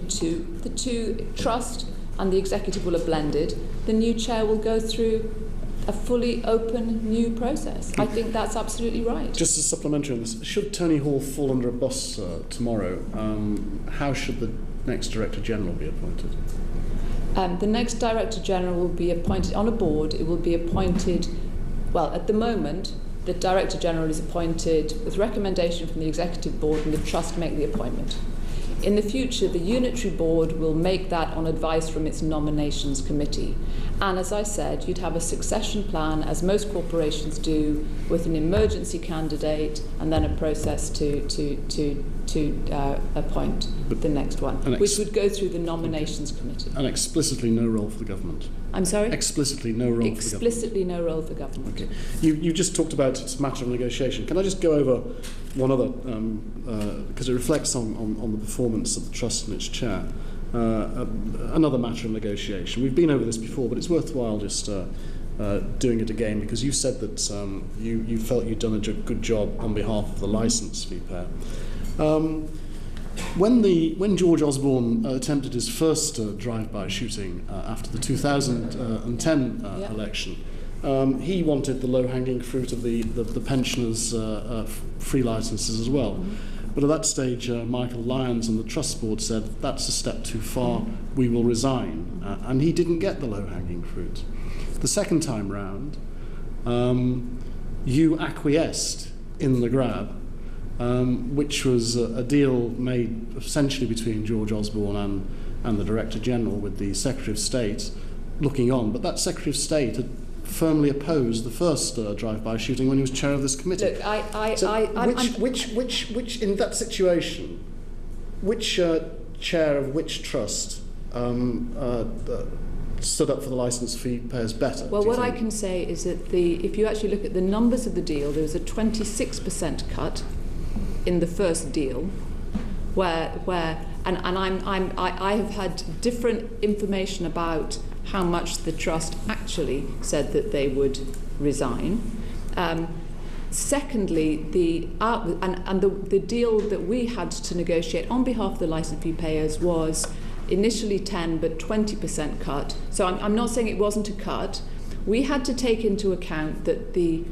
two trust and the executive will have blended. The new chair will go through a fully open new process. I think that's absolutely right. Just as supplementary on this, should Tony Hall fall under a bus tomorrow, how should the next Director General be appointed? The next Director General will be appointed on a board. It will be appointed, well, at the moment, the Director General is appointed with recommendation from the Executive Board, and the Trust make the appointment. In the future, the Unitary Board will make that on advice from its Nominations Committee. And as I said, you'd have a succession plan, as most corporations do, with an emergency candidate and then a process to appoint the next one, which would go through the Nominations Committee. And explicitly no role for the government? I'm sorry? Explicitly no role for the government? Explicitly no role for government. Okay. You just talked about it's a matter of negotiation. Can I just go over one other, because it reflects on the performance of the Trust and its chair, another matter of negotiation. We've been over this before, but it's worthwhile just doing it again, because you said that you felt you'd done a good job on behalf of the licence fee payer. When George Osborne attempted his first drive-by shooting after the 2010 election, he wanted the low-hanging fruit of the pensioners' free licences as well. But at that stage, Michael Lyons and the Trust Board said, that's a step too far, we will resign. And he didn't get the low-hanging fruit. The second time round, you acquiesced in the grab, which was a deal made essentially between George Osborne and the Director General, with the Secretary of State looking on. But that Secretary of State had firmly opposed the first drive-by shooting when he was chair of this committee. Look, which in that situation, which chair of which trust stood up for the licence fee payers better? Well, what I can say is that if you actually look at the numbers of the deal, there was a 26% cut in the first deal, I have had different information about how much the trust actually said that they would resign. Secondly, the deal that we had to negotiate on behalf of the licence fee payers was initially 10 but 20% cut. So I'm not saying it wasn't a cut. We had to take into account that we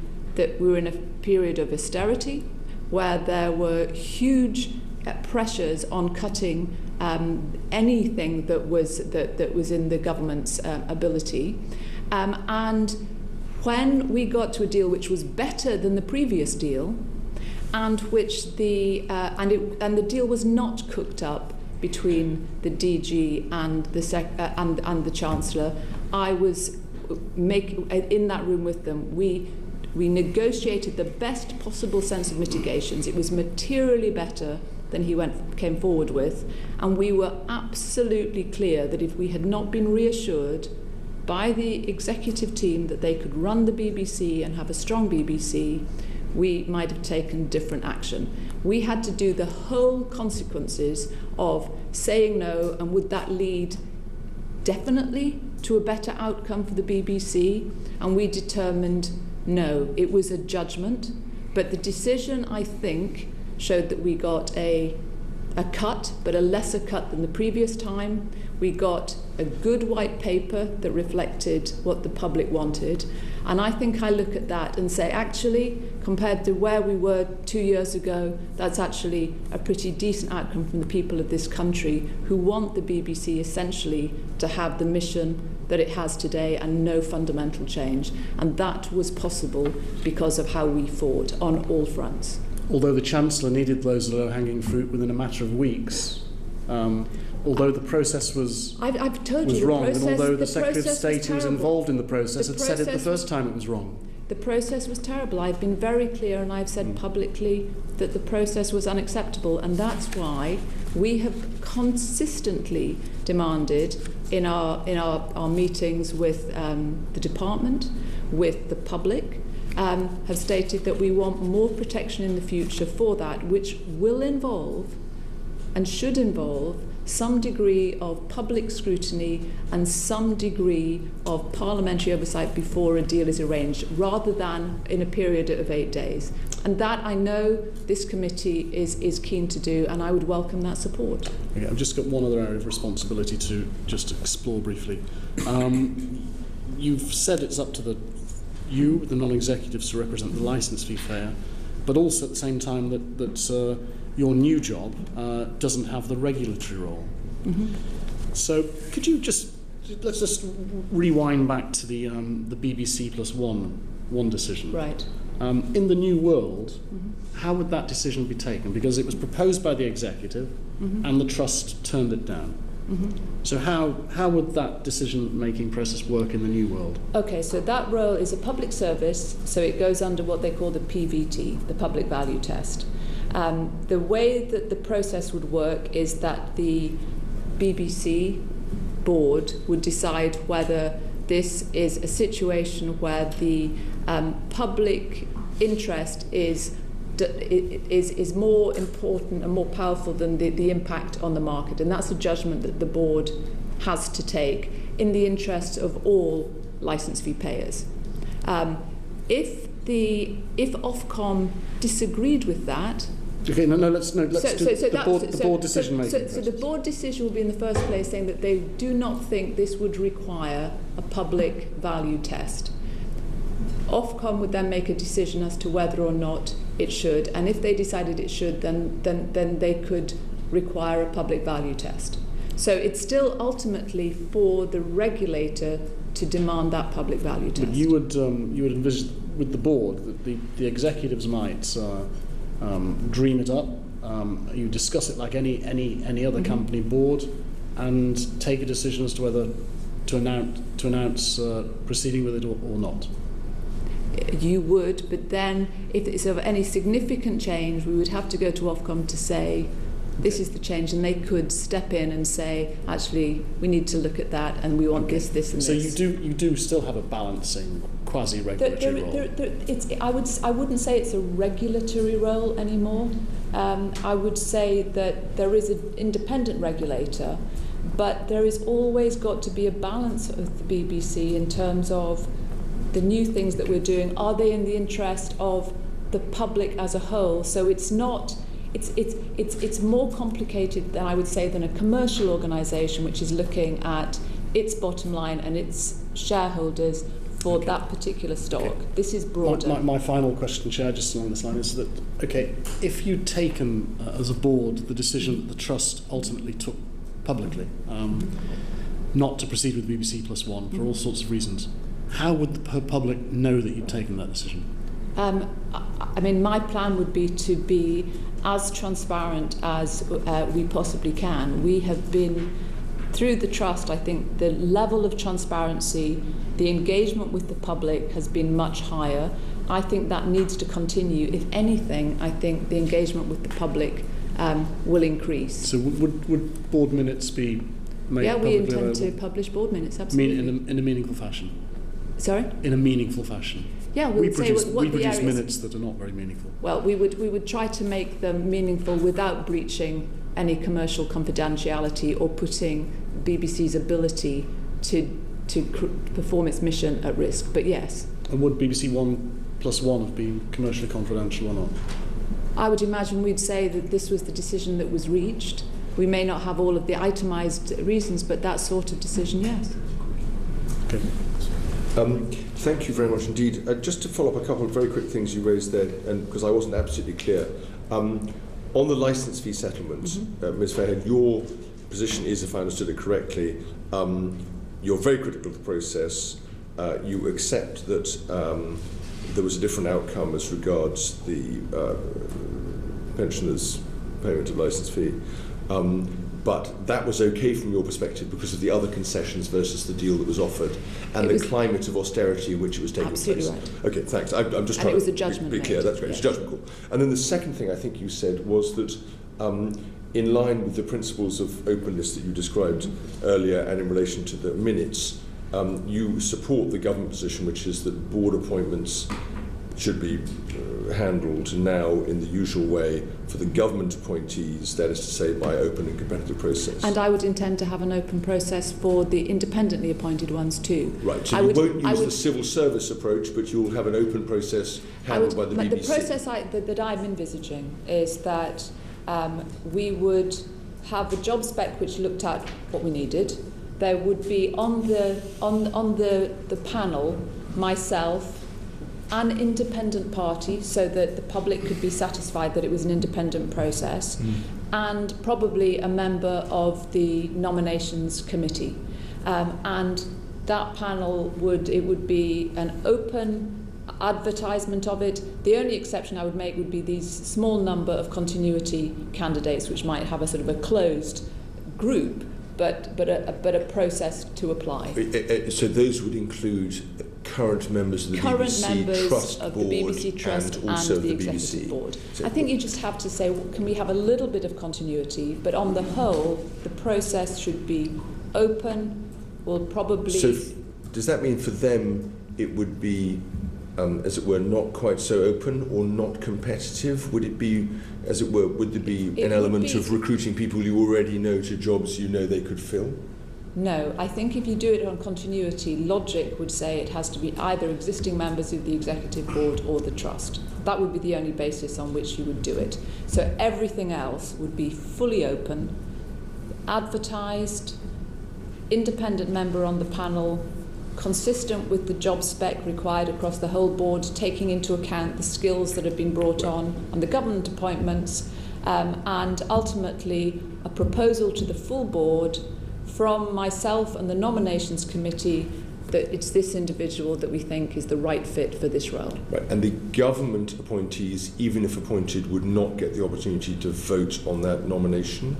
were in a period of austerity where there were huge pressures on cutting anything that was in the government's ability, and when we got to a deal which was better than the previous deal, and which the deal was not cooked up between the DG and the Chancellor, I was in that room with them. We negotiated the best possible sense of mitigations. It was materially better than he came forward with, and we were absolutely clear that if we had not been reassured by the executive team that they could run the BBC and have a strong BBC, we might have taken different action. We had to do the whole consequences of saying no, and would that lead definitely to a better outcome for the BBC, and we determined no. It was a judgment, but the decision, I think, showed that we got a cut, but a lesser cut than the previous time. We got a good white paper that reflected what the public wanted. And I think I look at that and say, actually, compared to where we were 2 years ago, that's actually a pretty decent outcome from the people of this country who want the BBC essentially to have the mission that it has today and no fundamental change. And that was possible because of how we fought on all fronts. Although the Chancellor needed those low-hanging fruit within a matter of weeks, although the process was I've told you wrong, process, and although the Secretary of process State who was involved in the process had said it the first time it was wrong. The process was terrible. I've been very clear, and I've said publicly that the process was unacceptable, and that's why we have consistently demanded in our meetings with the department, with the public, have stated that we want more protection in the future for that, which will involve and should involve some degree of public scrutiny and some degree of parliamentary oversight before a deal is arranged, rather than in a period of 8 days. And that I know this committee is keen to do, and I would welcome that support. Okay, I've just got one other area of responsibility to just explore briefly. You've said it's up to the non-executives, to represent the licence fee payer, but also at the same time that your new job doesn't have the regulatory role. Mm-hmm. So could you let's just rewind back to the BBC plus one decision. Right. In the new world, how would that decision be taken? Because it was proposed by the executive, and the trust turned it down. So how would that decision-making process work in the new world? Okay, so that role is a public service, so it goes under what they call the PVT, the Public Value Test. The way that the process would work is that the BBC board would decide whether this is a situation where the public interest is more important and more powerful than the impact on the market, and that's a judgment that the board has to take in the interest of all licence fee payers. If Ofcom disagreed with that, okay, let's do the board decision making. So the board decision will be in the first place saying that they do not think this would require a public value test. Ofcom would then make a decision as to whether or not it should, and if they decided it should, then they could require a public value test. So it's still ultimately for the regulator to demand that public value test. But you would envisage with the board that the executives might dream it up. You discuss it like any other company board, and take a decision as to whether to announce proceeding with it or not. You would, but then if it's of any significant change, we would have to go to Ofcom to say, this is the change, and they could step in and say, actually, we need to look at that, and we want this, and this. So you do still have a balancing quasi-regulatory role. I wouldn't say it's a regulatory role anymore. I would say that there is an independent regulator, but there is always got to be a balance of the BBC in terms of the new things that we're doing. Are they in the interest of the public as a whole? So it's not. It's more complicated than I would say than a commercial organisation which is looking at its bottom line and its shareholders for that particular stock. Okay. This is broader. My final question, Chair, just along this line, is that, okay, if you'd taken as a board the decision that the Trust ultimately took publicly, not to proceed with BBC Plus One for all sorts of reasons, how would the public know that you'd taken that decision? I mean, my plan would be to be as transparent as we possibly can. We have been, through the Trust, I think the level of transparency, the engagement with the public has been much higher. I think that needs to continue. If anything, I think the engagement with the public will increase. So would board minutes be made publicly available? Yeah, we intend to publish board minutes, absolutely. In a meaningful fashion? Sorry? In a meaningful fashion? Yeah, we produce the areas, minutes that are not very meaningful. Well, we would try to make them meaningful without breaching any commercial confidentiality or putting BBC's ability to perform its mission at risk. But yes. And would BBC 1+1 have been commercially confidential or not? I would imagine we'd say that this was the decision that was reached. We may not have all of the itemised reasons, but that sort of decision, yes. Okay. Thank you very much indeed. Just to follow up a couple of very quick things you raised there, and because I wasn't absolutely clear. On the licence fee settlement, Ms Fairhead, your position is, if I understood it correctly, you're very critical of the process. You accept that there was a different outcome as regards the pensioners' payment of licence fee. But that was okay from your perspective because of the other concessions versus the deal that was offered and the climate of austerity in which it was taking place. Right. Okay, thanks. I'm just trying it was a judgment to be clear. That's great. Yeah. It's a judgment call. And then the second thing I think you said was that in line with the principles of openness that you described earlier and in relation to the minutes, you support the government position, which is that board appointments should be handled now in the usual way for the government appointees, that is to say by open and competitive process. And I would intend to have an open process for the independently appointed ones too. Right, so you won't use the civil service approach, but you'll have an open process handled by the BBC. The process that I'm envisaging is that we would have a job spec which looked at what we needed. There would be on the panel myself, an independent party, so that the public could be satisfied that it was an independent process, and probably a member of the nominations committee. And that panel would be an open advertisement of it. The only exception I would make would be these small number of continuity candidates, which might have a sort of a closed group, but a process to apply. So those would include current members of the BBC Trust Board and also the the Executive BBC Board. I think you just have to say, well, can we have a little bit of continuity? But on the whole, the process should be open. We'll probably. So, does that mean for them it would be, as it were, not quite so open or not competitive? Would it be, as it were, would there be an element of recruiting people you already know to jobs you know they could fill? No, I think if you do it on continuity, logic would say it has to be either existing members of the executive board or the trust. That would be the only basis on which you would do it. So everything else would be fully open, advertised, independent member on the panel, consistent with the job spec required across the whole board, taking into account the skills that have been brought on the government appointments, and ultimately a proposal to the full board from myself and the nominations committee that it's this individual that we think is the right fit for this role. Right, and the government appointees, even if appointed, would not get the opportunity to vote on that nomination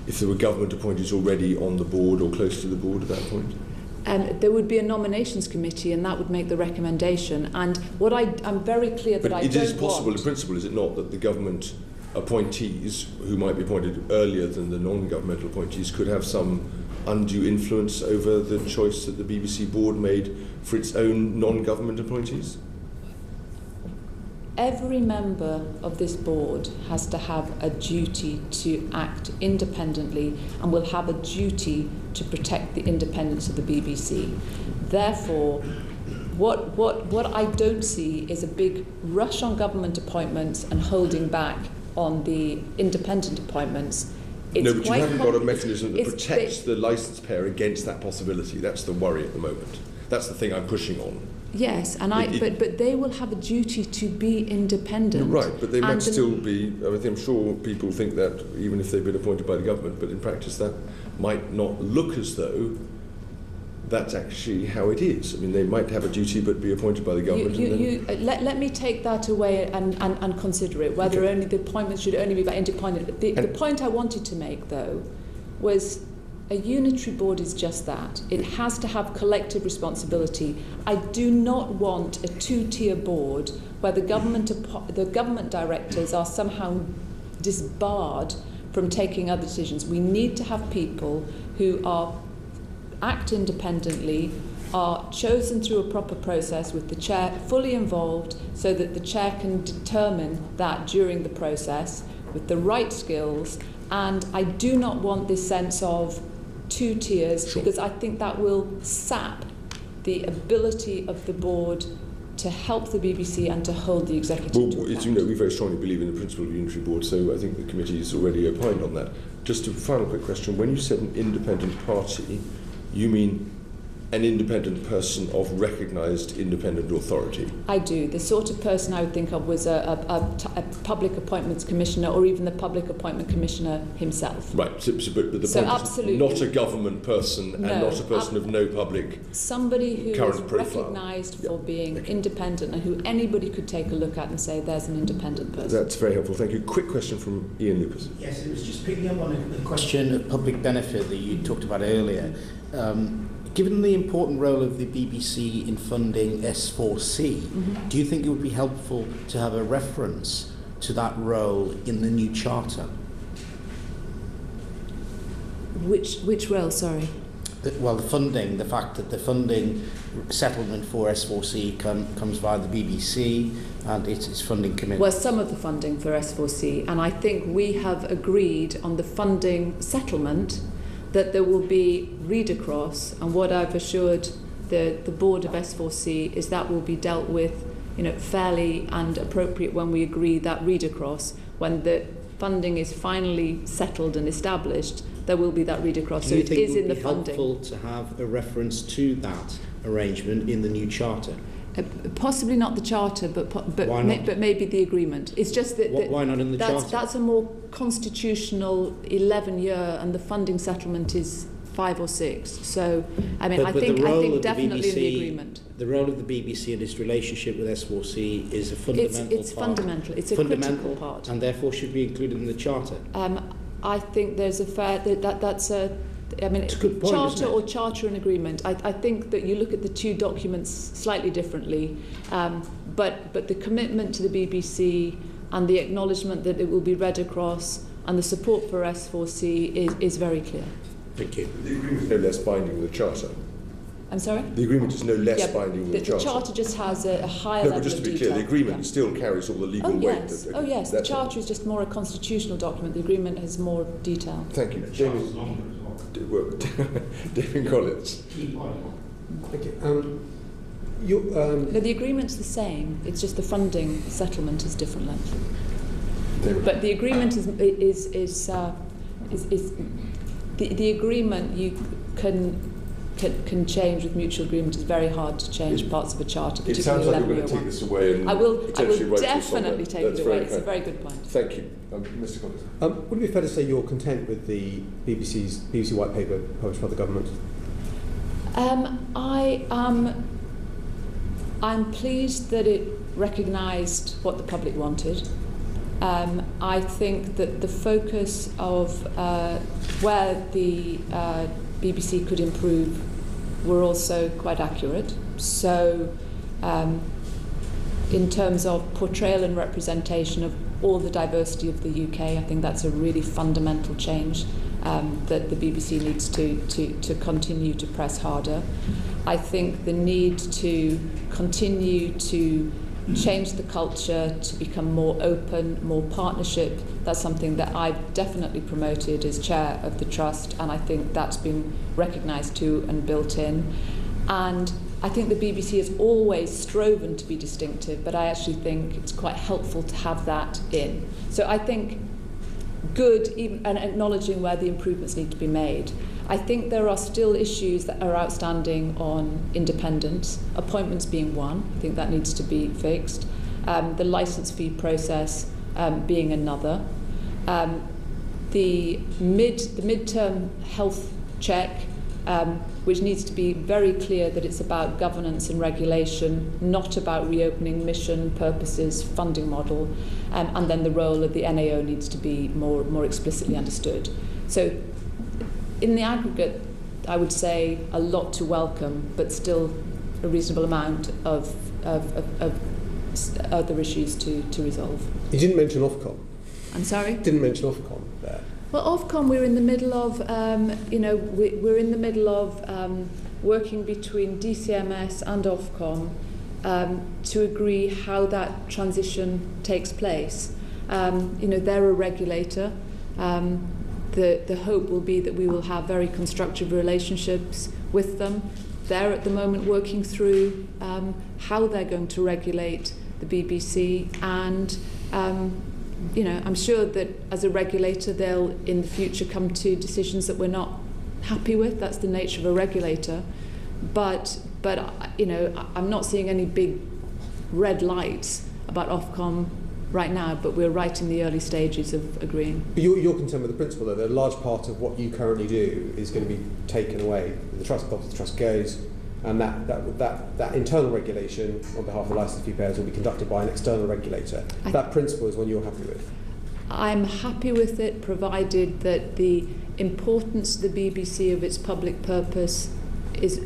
if there were government appointees already on the board or close to the board at that point? There would be a nominations committee, and that would make the recommendation. And what I'm very clear that but I it don't is possible want... in principle, is it not, that the government appointees who might be appointed earlier than the non-governmental appointees could have some undue influence over the choice that the BBC board made for its own non-government appointees? Every member of this board has to have a duty to act independently and will have a duty to protect the independence of the BBC. Therefore, what I don't see is a big rush on government appointments and holding back on the independent appointments. No, but you haven't got a mechanism that protects the licence payer against that possibility. That's the worry at the moment. That's the thing I'm pushing on. Yes, and but they will have a duty to be independent. Right, but they might still be. I mean, I'm sure people think that even if they've been appointed by the government, but in practice that might not look as though that's actually how it is. I mean, they might have a duty but be appointed by the government. Let me take that away and consider it, whether only the appointments should only be by independent. The point I wanted to make, though, was a unitary board is just that. It has to have collective responsibility. I do not want a two-tier board where the government directors are somehow disbarred from taking other decisions. We need to have people who act independently, are chosen through a proper process with the chair fully involved, so that the chair can determine that during the process with the right skills. And I do not want this sense of two tiers, because I think that will sap the ability of the board to help the BBC and to hold the executive to account. As you know, we very strongly believe in the principle of unitary board, so I think the committee has already opined on that. Just a final quick question. When you said an independent party, you mean an independent person of recognised independent authority? I do. The sort of person I would think of was a public appointments commissioner, or even the public appointment commissioner himself. Right, but the point is not a government person and not a person of no public somebody who current is profile. recognised for being independent and who anybody could take a look at and say there's an independent person. That's very helpful. Thank you. Quick question from Ian Lucas. Yes, it was just picking up on a question of public benefit that you talked about earlier. Given the important role of the BBC in funding S4C, do you think it would be helpful to have a reference to that role in the new charter? Which role, sorry? The funding, the fact that the funding settlement for S4C comes via the BBC and its funding commitment. Well, some of the funding for S4C, and I think we have agreed on the funding settlement that there will be read across, and what I've assured the board of S4C is that will be dealt with, fairly and appropriate when we agree that read across. When the funding is finally settled and established, there will be that read across. So it is in the funding. Do you think it would be helpful to have a reference to that arrangement in the new charter? Possibly not the charter, but maybe the agreement. It's just that why not in the charter? That's a more constitutional 11-year, and the funding settlement is 5 or 6. So, I mean, I think definitely BBC, in the agreement. The role of the BBC and its relationship with S4C is a fundamental It's fundamental. It's a critical part, and therefore should be included in the charter. I think there's a fair that's a. I mean, it's a good point, charter or charter and agreement. I think that you look at the two documents slightly differently, but the commitment to the BBC and the acknowledgement that it will be read across and the support for S4C is very clear. Thank you. The agreement is no less binding than the charter. I'm sorry? The agreement is no less binding than the charter. The charter just has a higher level of detail. No, but just to be clear, the agreement still carries all the legal weight. Yes. The charter is just more a constitutional document. The agreement has more detail. Thank you. The charter is longer as well. David Collins. Thank you. No, the agreement's the same. It's just the funding settlement is different length. But the agreement is the agreement you can change with mutual agreement. Is very hard to change parts of a charter. It sounds like you're going to take this away and I will potentially definitely take it away. It's a very good point. Thank you, Mr. Collins. Would it be fair to say you're content with the BBC white paper published by the government? I'm pleased that it recognised what the public wanted. I think that the focus of where the BBC could improve were also quite accurate. So in terms of portrayal and representation of all the diversity of the UK, I think that's a really fundamental change that the BBC needs to continue to press harder. I think the need to continue to change the culture to become more open, more partnership, that's something that I've definitely promoted as chair of the trust, and I think that's been recognised too and built in. And I think the BBC has always striven to be distinctive, but I actually think it's quite helpful to have that in. So I think good, even, and acknowledging where the improvements need to be made. I think there are still issues that are outstanding on independence, appointments being one. I think that needs to be fixed. The licence fee process being another. The midterm health check, which needs to be very clear that it's about governance and regulation, not about reopening mission, purposes, funding model, and then the role of the NAO needs to be more explicitly understood. So in the aggregate, I would say a lot to welcome, but still a reasonable amount of other issues to resolve. You didn't mention Ofcom. I'm sorry? Didn't mention Ofcom there. Well, Ofcom, we're in the middle of, we're in the middle of working between DCMS and Ofcom to agree how that transition takes place. They're a regulator. The hope will be that we will have very constructive relationships with them. They're at the moment working through how they're going to regulate the BBC, and I'm sure that as a regulator they'll in the future come to decisions that we're not happy with. That's the nature of a regulator. But I'm not seeing any big red lights about Ofcom right now, but we're right in the early stages of agreeing. But you're concerned with the principle, though, that a large part of what you currently do is going to be taken away. The trust goes, and that internal regulation on behalf of the licence fee payers will be conducted by an external regulator. That principle is one you're happy with? I'm happy with it, provided that the importance of the BBC of its public purpose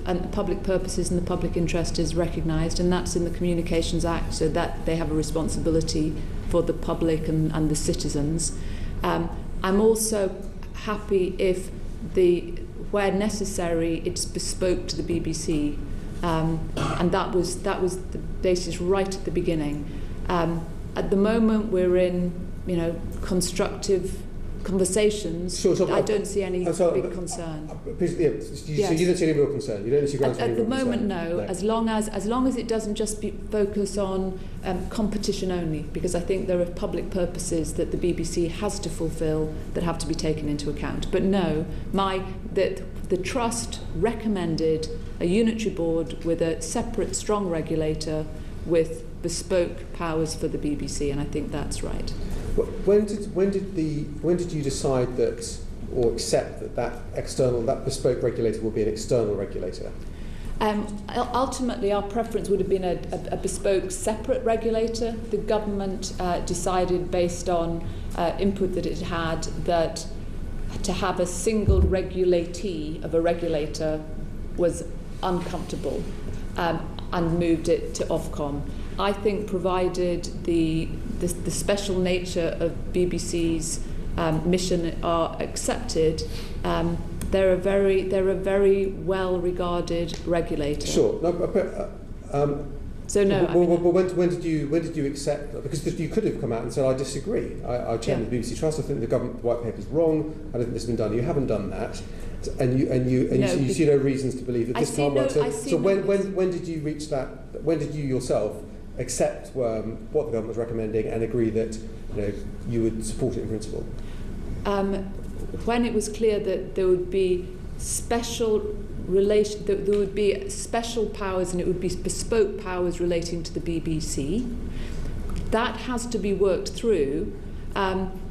and public purposes and the public interest is recognised, and that's in the Communications Act, so that they have a responsibility for the public and the citizens. I'm also happy if where necessary it's bespoke to the BBC, and that was the basis right at the beginning. At the moment we're in constructive conversations. Sure, I don't see any big concern. So you don't see any real concern? You don't see grounds for any real concern? At the moment, no. As long as it doesn't just focus on competition only, because I think there are public purposes that the BBC has to fulfil that have to be taken into account. But no, the Trust recommended a unitary board with a separate, strong regulator with bespoke powers for the BBC, and I think that's right. When did you decide that, or accept that bespoke regulator will be an external regulator? Ultimately, our preference would have been a bespoke, separate regulator. The government decided, based on input that it had, that to have a single regulatee of a regulator was uncomfortable, and moved it to Ofcom. I think, provided the special nature of BBC's mission are accepted, they're a very well regarded regulator. Sure. No, So no. Well, when did you accept? Because you could have come out and said, I disagree. I chair the BBC Trust. I think the government white paper is wrong. I don't think this has been done. You haven't done that, and you see no reasons to believe that this time works. So when did you reach that? When did you yourself accept what the government was recommending and agree that you would support it in principle? When it was clear that there would be special powers and it would be bespoke powers relating to the BBC. That has to be worked through.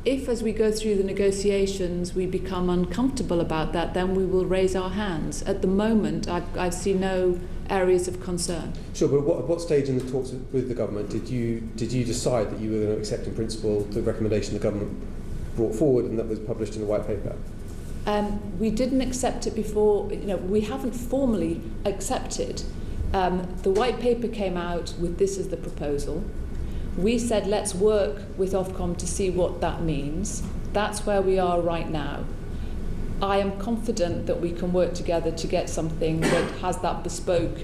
If, as we go through the negotiations, we become uncomfortable about that, then we will raise our hands. At the moment, I see no areas of concern. Sure, but at what stage in the talks with the government did you decide that you were going to accept in principle the recommendation the government brought forward and that was published in the white paper? We didn't accept it before. We haven't formally accepted. The white paper came out with this as the proposal. We said, let's work with Ofcom to see what that means. That's where we are right now. I am confident that we can work together to get something that has that bespoke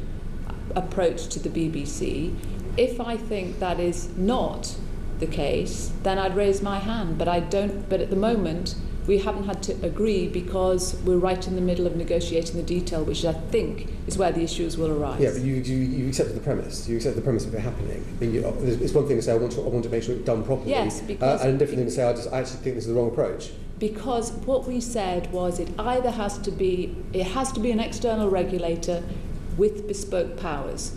approach to the BBC. If I think that is not the case, then I'd raise my hand, but I don't. But at the moment, we haven't had to agree because we're right in the middle of negotiating the detail, which I think is where the issues will arise. Yeah, but you accepted the premise. You accepted the premise of it happening. It's one thing to say, I want to make sure it's done properly. Yes, because... and a different thing to say, I actually think this is the wrong approach. Because what we said was it has to be an external regulator with bespoke powers.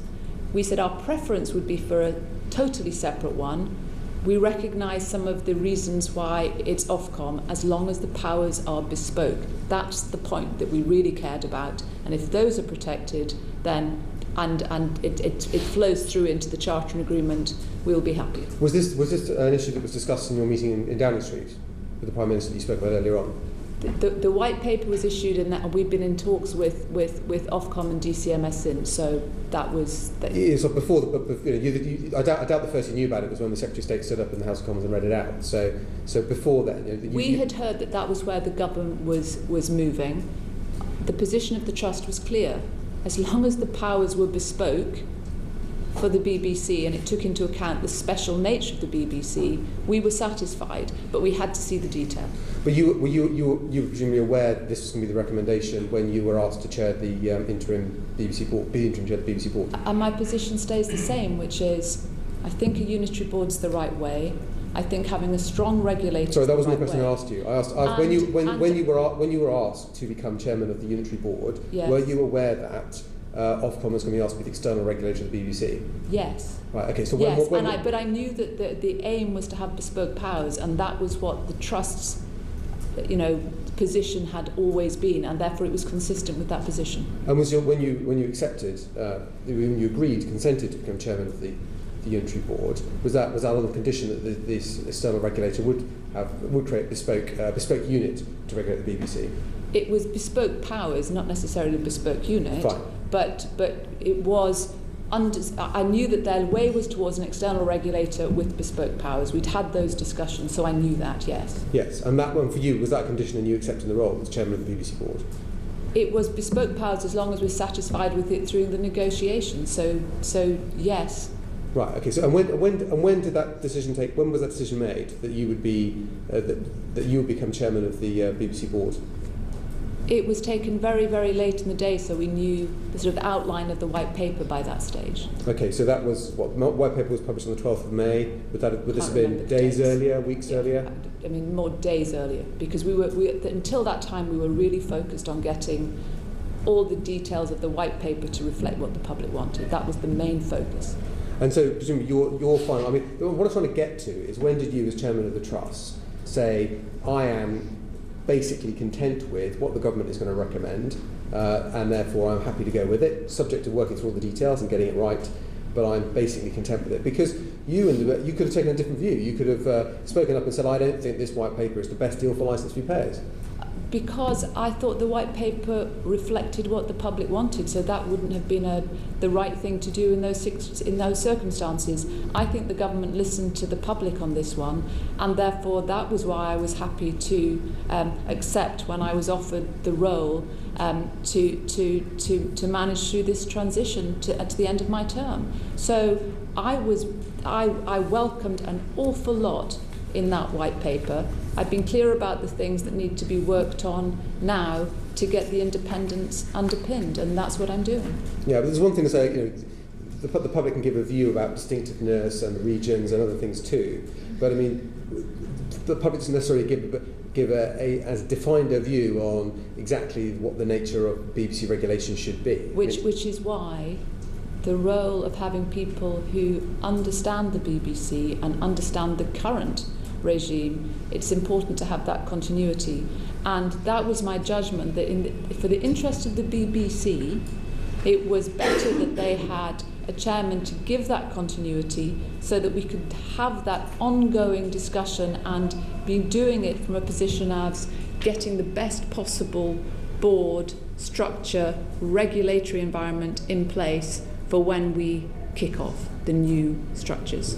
We said our preference would be for a totally separate one. We recognise some of the reasons why it's Ofcom, as long as the powers are bespoke. That's the point that we really cared about. And if those are protected, then and it flows through into the Charter and Agreement, we'll be happy. Was this an issue that was discussed in your meeting in Downing Street with the Prime Minister that you spoke about earlier on? The white paper was issued, and we've been in talks with Ofcom and DCMS since. So that was. So before, I doubt the first you knew about it was when the Secretary of State stood up in the House of Commons and read it out. So before then, we had heard that was where the government was moving. The position of the Trust was clear: as long as the powers were bespoke for the BBC and it took into account the special nature of the BBC, we were satisfied, but we had to see the detail. But you were presumably aware that this was going to be the recommendation when you were asked to chair the interim BBC board, be interim chair of the BBC board. And my position stays the same, which is, I think a unitary board's the right way. I think having a strong regulator. Sorry, that wasn't the question I asked you. I asked when you were asked to become chairman of the unitary board. Yes. Were you aware that Ofcom was going to be asked to be the external regulator of the BBC? Yes. Right. Okay. So but I knew that the aim was to have bespoke powers, and that was what the Trust's position had always been, and therefore it was consistent with that position. And was when you accepted, when you agreed, consented to become chairman of the unitary board, was that on the condition that this external regulator would create a bespoke unit to regulate the BBC? It was bespoke powers, not necessarily a bespoke unit. Fine. But it was. I knew that their way was towards an external regulator with bespoke powers. We'd had those discussions, so I knew that, yes. Yes, and that one for you, was that condition in you accepting the role as chairman of the BBC board? It was bespoke powers as long as we're satisfied with it through the negotiations. So yes. Right. Okay. So and when did that decision take? When was that decision made that you would be that you would become chairman of the BBC board? It was taken very, very late in the day, so we knew the sort of outline of the white paper by that stage. Okay, so that was white paper was published on the 12th of May. Would this have been days earlier, weeks earlier? I mean, more days earlier, because we until that time we were really focused on getting all the details of the white paper to reflect what the public wanted. That was the main focus. And so, presumably, your final. I mean, what I'm trying to get to is, when did you, as chairman of the trust, say, I am basically content with what the government is going to recommend, and therefore I'm happy to go with it, subject to working through all the details and getting it right, but I'm basically content with it? Because you could have taken a different view. You could have spoken up and said, I don't think this white paper is the best deal for licence fee payers. Because I thought the white paper reflected what the public wanted, so that wouldn't have been the right thing to do in those circumstances. I think the government listened to the public on this one, and therefore that was why I was happy to accept when I was offered the role to manage through this transition to the end of my term. So I welcomed an awful lot in that white paper. I've been clear about the things that need to be worked on now to get the independence underpinned, and that's what I'm doing. Yeah, but there's one thing to say, the public can give a view about distinctiveness and the regions and other things too, but I mean, the public doesn't necessarily give as defined a view on exactly what the nature of BBC regulation should be. Which is why the role of having people who understand the BBC and understand the current regime, it's important to have that continuity. And that was my judgment, that for the interest of the BBC, it was better that they had a chairman to give that continuity so that we could have that ongoing discussion and be doing it from a position as getting the best possible board, structure, regulatory environment in place for when we kick off the new structures.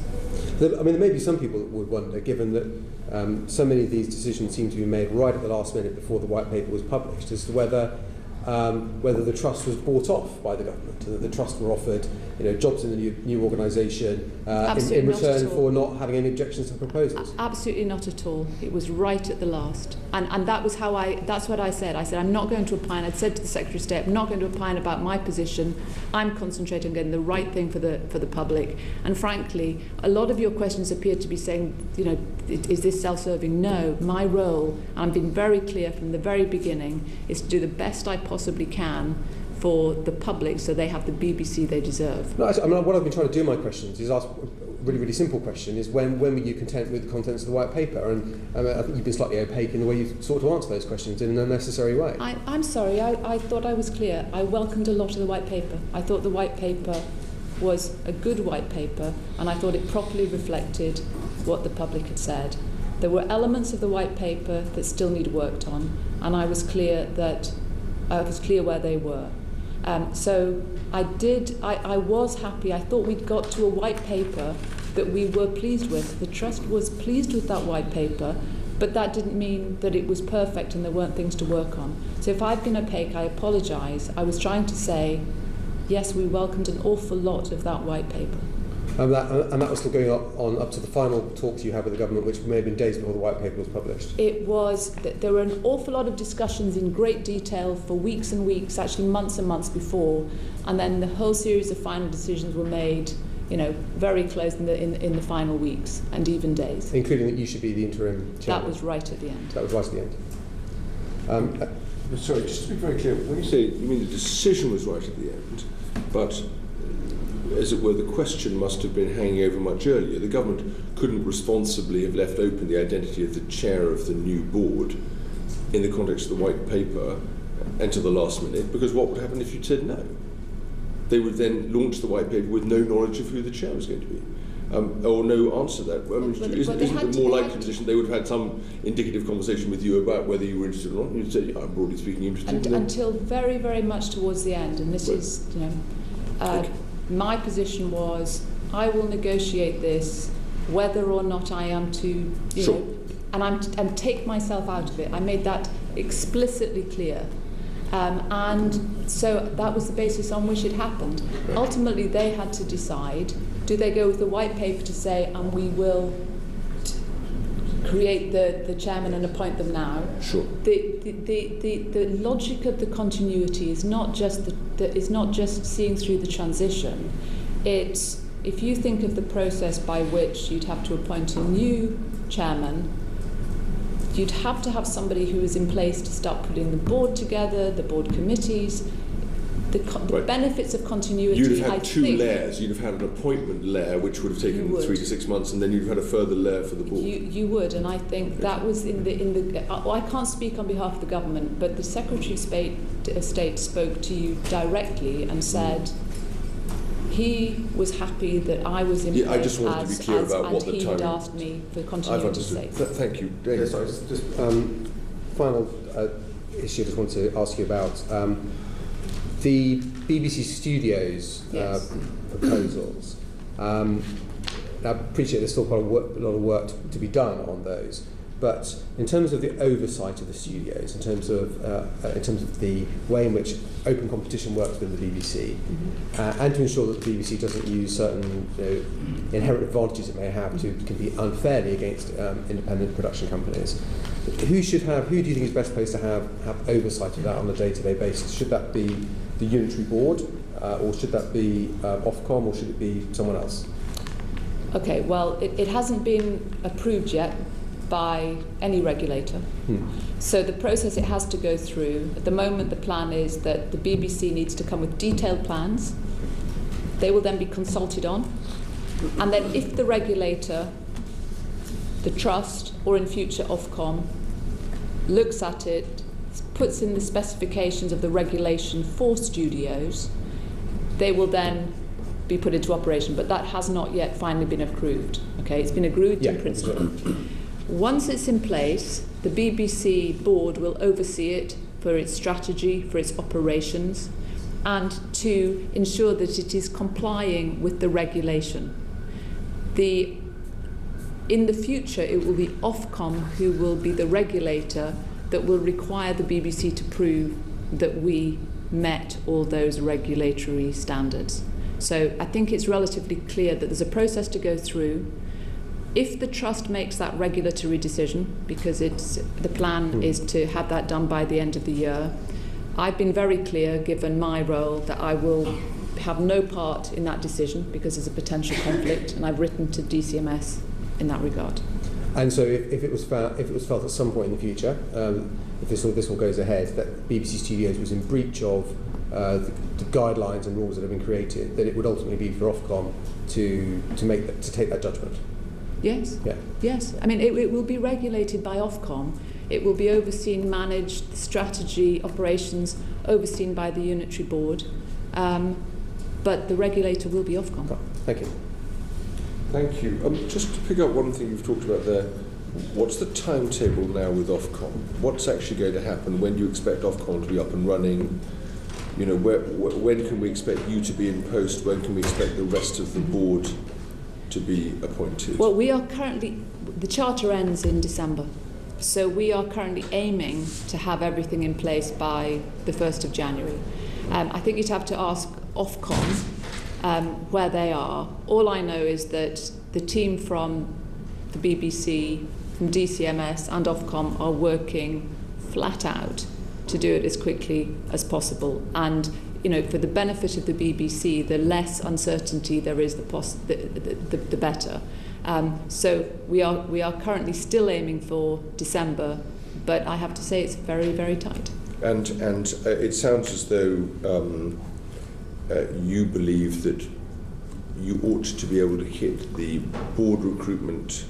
I mean, there may be some people that would wonder, given that so many of these decisions seem to be made right at the last minute before the white paper was published, as to whether the trust was bought off by the government, and that the trust were offered, jobs in the new organisation in return for not having any objections to proposals. Absolutely not at all. It was right at the last, and that was that's what I said. I said I'm not going to opine. I'd said to the Secretary of State, I'm not going to opine about my position. I'm concentrating on getting the right thing for the public. And frankly, a lot of your questions appear to be saying, is this self-serving? No. My role, and I've been very clear from the very beginning, is to do the best I possibly can for the public so they have the BBC they deserve. No, I mean, what I've been trying to do in my questions is ask a really, really simple question, is when were you content with the contents of the white paper? And I think you've been slightly opaque in the way you've sought to answer those questions in an unnecessary way. I'm sorry, I thought I was clear. I welcomed a lot of the white paper. I thought the white paper was a good white paper, and I thought it properly reflected what the public had said. There were elements of the white paper that still need worked on, and I was clear where they were. So I was happy. I thought we'd got to a white paper that we were pleased with. The Trust was pleased with that white paper, but that didn't mean that it was perfect and there weren't things to work on. So if I've been opaque, I apologise. I was trying to say, yes, we welcomed an awful lot of that white paper. And that was still going on up to the final talks you had with the government, which may have been days before the white paper was published. It was. There were an awful lot of discussions in great detail for weeks and weeks, actually months and months before, and then the whole series of final decisions were made, very close in the final weeks and even days. Including that you should be the interim chairman. That was right at the end. That was right at the end. Sorry, just to be very clear, when you say, you mean the decision was right at the end, but as it were, the question must have been hanging over much earlier. The government couldn't responsibly have left open the identity of the chair of the new board in the context of the white paper until the last minute, because what would happen if you'd said no? They would then launch the white paper with no knowledge of who the chair was going to be. Or no answer to that. I mean, isn't the more likely position they would have had some indicative conversation with you about whether you were interested or not? You'd say, I'm broadly speaking interested. Until very, very much towards the end, and this is, my position was, I will negotiate this whether or not I am to, and take myself out of it. I made that explicitly clear. And so that was the basis on which it happened. Ultimately, they had to decide, do they go with the white paper to say, and we will create the chairman and appoint them now? Sure. The logic of the continuity is not just seeing through the transition. It's, if you think of the process by which you'd have to appoint a new chairman, you'd have to have somebody who is in place to start putting the board together, the board committees. The benefits of continuity, you'd have had two layers. You'd have had an appointment layer, which would have taken 3 to 6 months, and then you'd have had a further layer for the board. You would, and I think that was in the. I can't speak on behalf of the government, but the Secretary of State spoke to you directly and said he was happy that I was in place. I just wanted to be clear about what the timing. And he'd asked me for continuity's sake. Thank you. Sorry, just final issue I just want to ask you about. The BBC Studios Yes. proposals. I appreciate there's still quite a lot of work to be done on those, but in terms of the oversight of the studios, in terms of the way in which open competition works within the BBC, and to ensure that the BBC doesn't use certain inherent advantages it may have to compete unfairly against independent production companies, who do you think is best placed to have oversight of that on a day-to-day basis? Should that be the unitary board, or should that be Ofcom, or should it be someone else? Okay, well, it hasn't been approved yet by any regulator. So the process it has to go through, at the moment the plan is that the BBC needs to come with detailed plans. They will then be consulted on. And then if the regulator, the trust, or in future Ofcom, looks at it, puts in the specifications of the regulation for studios, they will then be put into operation, but that has not yet finally been approved. Okay, it's been agreed in principle. Once it's in place, the BBC board will oversee it for its strategy, for its operations, and to ensure that it is complying with the regulation. In the future, it will be Ofcom who will be the regulator that will require the BBC to prove that we met all those regulatory standards. So I think it's relatively clear that there's a process to go through. If the trust makes that regulatory decision, because the plan is to have that done by the end of the year, I've been very clear, given my role, that I will have no part in that decision because there's a potential conflict, and I've written to DCMS in that regard. And so, if it was felt at some point in the future, if this all goes ahead, that BBC Studios was in breach of the guidelines and rules that have been created, that it would ultimately be for Ofcom to take that judgment. Yes. Yeah. Yes. I mean, it will be regulated by Ofcom. It will be overseen, managed, strategy, operations, overseen by the unitary board. But the regulator will be Ofcom. Thank you. Thank you. Just to pick up one thing you've talked about there, what's the timetable now with Ofcom? What's actually going to happen? When do you expect Ofcom to be up and running? You know, when can we expect you to be in post? When can we expect the rest of the board to be appointed? Well, we are currently, the charter ends in December, so we are currently aiming to have everything in place by the 1st of January. I think you'd have to ask Ofcom where they are. All I know is that the team from the BBC, from DCMS and Ofcom are working flat out to do it as quickly as possible. And you know, for the benefit of the BBC, the less uncertainty there is, the better. So we are currently still aiming for December, but I have to say it's very, very tight. And it sounds as though you believe that you ought to be able to hit the board recruitment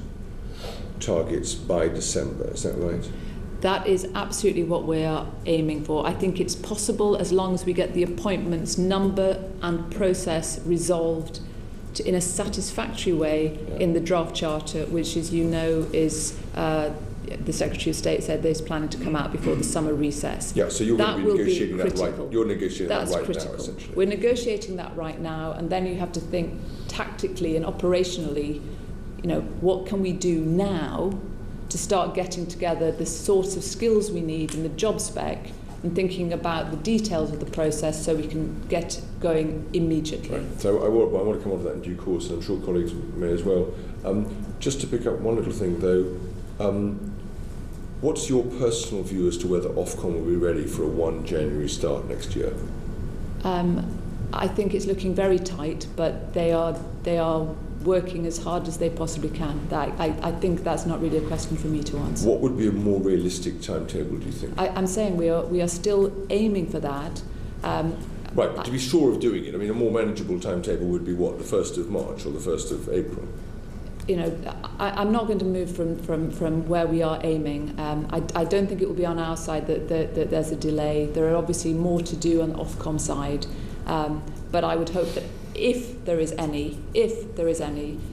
targets by December. Is that right? That is absolutely what we are aiming for. I think it's possible as long as we get the appointments number and process resolved in a satisfactory way in the draft charter, which, as you know, is the Secretary of State said they're planning to come out before the summer recess. Yeah, so you're going to be negotiating that right. You're negotiating That's that right critical. now, essentially. We're negotiating that right now, and then you have to think tactically and operationally. You know, what can we do now to start getting together the sorts of skills we need in the job spec and thinking about the details of the process so we can get going immediately. Right. So I want to come on to that in due course, and I'm sure colleagues may as well. Just to pick up one little thing though, what's your personal view as to whether Ofcom will be ready for a 1 January start next year? I think it's looking very tight, but they are working as hard as they possibly can. I think that's not really a question for me to answer. What would be a more realistic timetable, do you think? I'm saying we are still aiming for that. Right, but to be sure of doing it, I mean, a more manageable timetable would be what, the 1st of March or the 1st of April? You know, I'm not going to move from where we are aiming. I don't think it will be on our side that there's a delay. There are obviously more to do on the Ofcom side, but I would hope that if there is any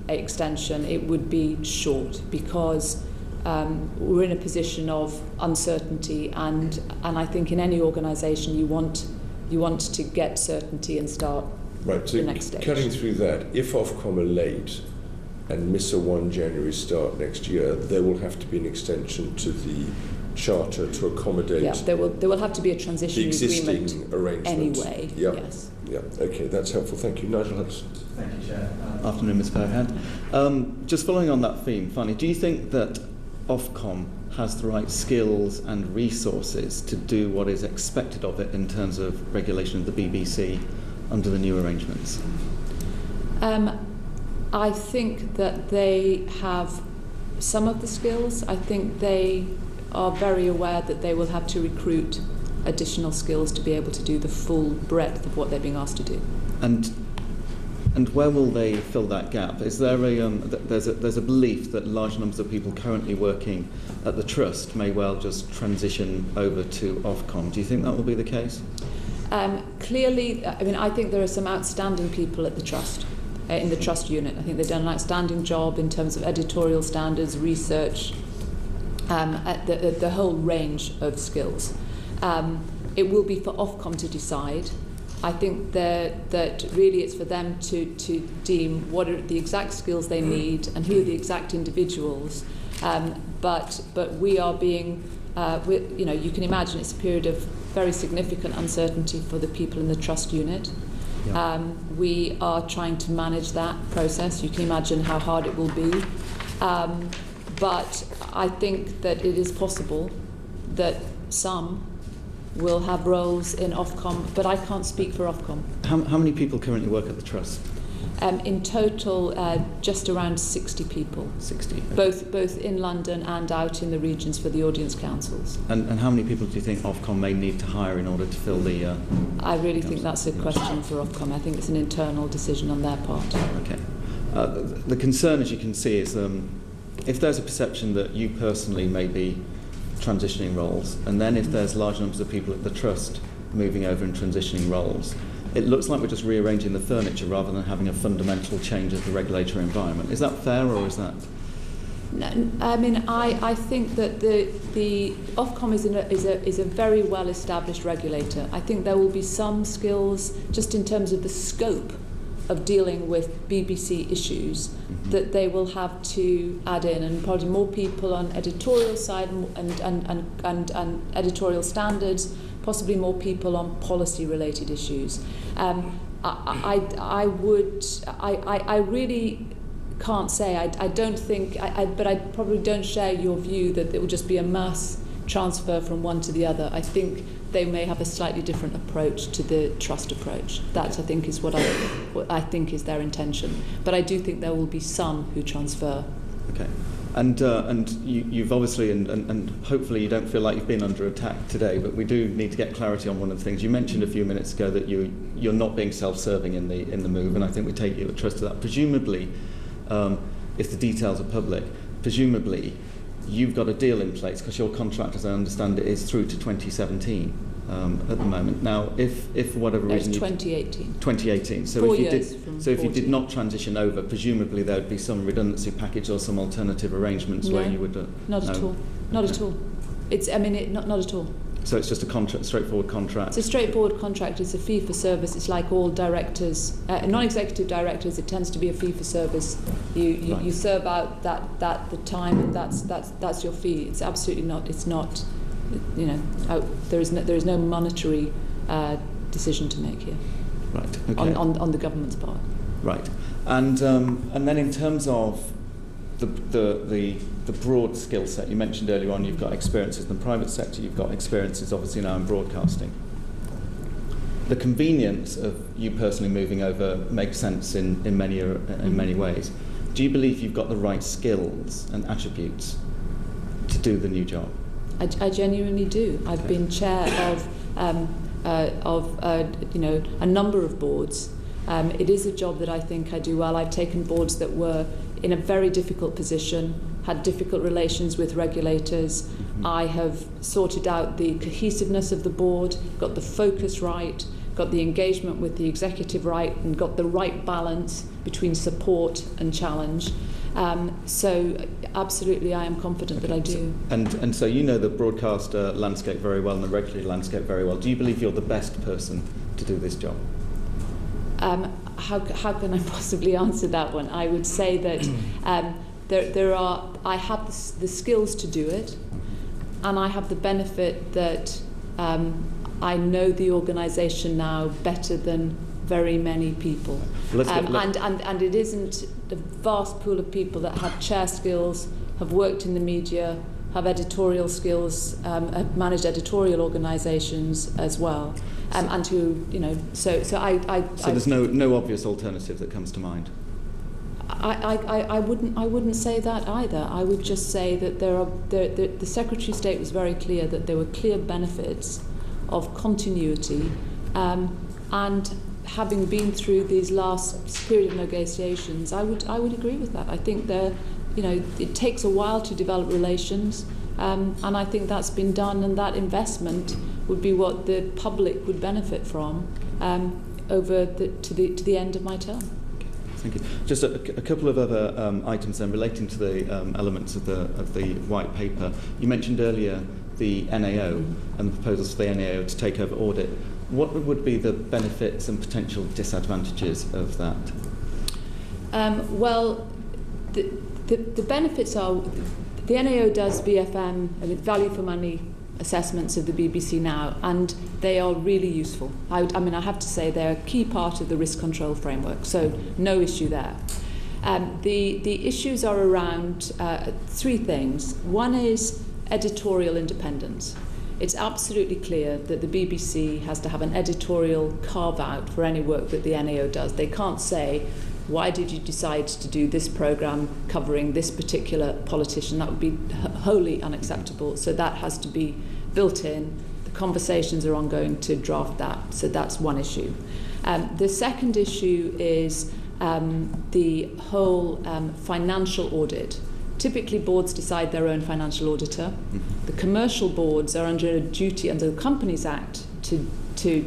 extension, it would be short, because we're in a position of uncertainty, and I think in any organisation you want to get certainty and start the next stage. Cutting through that, if Ofcom are late and miss a 1 January start next year, there will have to be an extension to the charter to accommodate. Yeah, there will have to be a transition agreement arrangement anyway. Yeah. Yes. Yeah. Okay, that's helpful. Thank you, Nigel Hudson. Thank you, Chair. Afternoon, Ms. Fairhead. Just following on that theme, finally, do you think that Ofcom has the right skills and resources to do what is expected of it in terms of regulation of the BBC under the new arrangements? I think that they have some of the skills. I think they are very aware that they will have to recruit additional skills to be able to do the full breadth of what they're being asked to do. And where will they fill that gap? Is there there's a belief that large numbers of people currently working at the Trust may well just transition over to Ofcom? Do you think that will be the case? Clearly, I mean, I think there are some outstanding people at the Trust, in the Trust unit. I think they've done an outstanding job in terms of editorial standards, research, at the whole range of skills. It will be for Ofcom to decide. I think that really it's for them to deem what are the exact skills they need and who are the exact individuals. But we are being, you can imagine it's a period of very significant uncertainty for the people in the Trust unit. Yeah. We are trying to manage that process. You can imagine how hard it will be. But I think that it is possible that some will have roles in Ofcom, but I can't speak for Ofcom. How many people currently work at the Trust? In total, just around 60 people. 60. Okay. Both in London and out in the regions for the audience councils. And how many people do you think Ofcom may need to hire in order to fill the... I really think that's a question for Ofcom. I think it's an internal decision on their part. Okay. The concern, as you can see, is if there's a perception that you personally may be transitioning roles, and then if there's large numbers of people at the Trust moving over and transitioning roles, it looks like we're just rearranging the furniture rather than having a fundamental change of the regulatory environment. Is that fair, or is that... No, I mean, I think that the Ofcom is a very well-established regulator. I think there will be some skills, just in terms of the scope of dealing with BBC issues, that they will have to add in, and probably more people on editorial side and editorial standards, possibly more people on policy-related issues. I really can't say. I don't think, but I probably don't share your view that it will just be a mass transfer from one to the other. I think they may have a slightly different approach to the Trust approach. That, I think, is what I think is their intention. But I do think there will be some who transfer. Okay. And you've obviously, and hopefully you don't feel like you've been under attack today, but we do need to get clarity on one of the things. You mentioned a few minutes ago that you're not being self-serving in the move, and I think we take you at trust to that. Presumably, if the details are public, presumably you've got a deal in place, because your contract, as I understand it, is through to 2017 at the moment. Now, if for whatever reason... 2018. 2018. So 4 years from if you did not transition over, presumably there would be some redundancy package or some alternative arrangements where you would... Not at all. Not at all. Not at all. So it's just a straightforward contract? It's a straightforward contract. It's a fee for service. It's like all directors, non-executive directors, it tends to be a fee for service. You serve out the time, and that's your fee. It's absolutely not. It's not. There is no monetary decision to make here. Right. Okay. On the government's part. Right. And then in terms of the broad skill set, you mentioned earlier on you've got experiences in the private sector, you've got experiences obviously now in broadcasting. The convenience of you personally moving over makes sense in many ways. Do you believe you've got the right skills and attributes to do the new job? I genuinely do. I've been chair of a number of boards. It is a job that I think I do well. I've taken boards that were in a very difficult position, had difficult relations with regulators. Mm-hmm. I have sorted out the cohesiveness of the board, got the focus right, got the engagement with the executive right, and got the right balance between support and challenge. So absolutely, I am confident that I do. And so you know the broadcast landscape very well and the regulatory landscape very well. Do you believe you're the best person to do this job? How can I possibly answer that one? I would say that I have the skills to do it, and I have the benefit that I know the organisation now better than very many people. And it isn't the vast pool of people that have chair skills, have worked in the media, have editorial skills, have managed editorial organisations as well, and who, you know, so there's no obvious alternative that comes to mind. I wouldn't say that either. I would just say that the Secretary of State was very clear that there were clear benefits of continuity, and having been through these last period of negotiations, I would agree with that. I think it takes a while to develop relations, and I think that's been done, and that investment would be what the public would benefit from to the end of my term. Thank you. Just a couple of other items then relating to the elements of the white paper. You mentioned earlier the NAO and the proposals for the NAO to take over audit. What would be the benefits and potential disadvantages of that? Well, the benefits are the NAO does VFM, value for money assessments of the BBC now, and they are really useful. I have to say they're a key part of the risk control framework, so no issue there. The issues are around three things. One is editorial independence. It's absolutely clear that the BBC has to have an editorial carve-out for any work that the NAO does. They can't say, why did you decide to do this programme covering this particular politician? That would be wholly unacceptable. So that has to be built in. The conversations are ongoing to draft that. So that's one issue. The second issue is the whole financial audit. Typically, boards decide their own financial auditor. The commercial boards are under a duty under the Companies Act to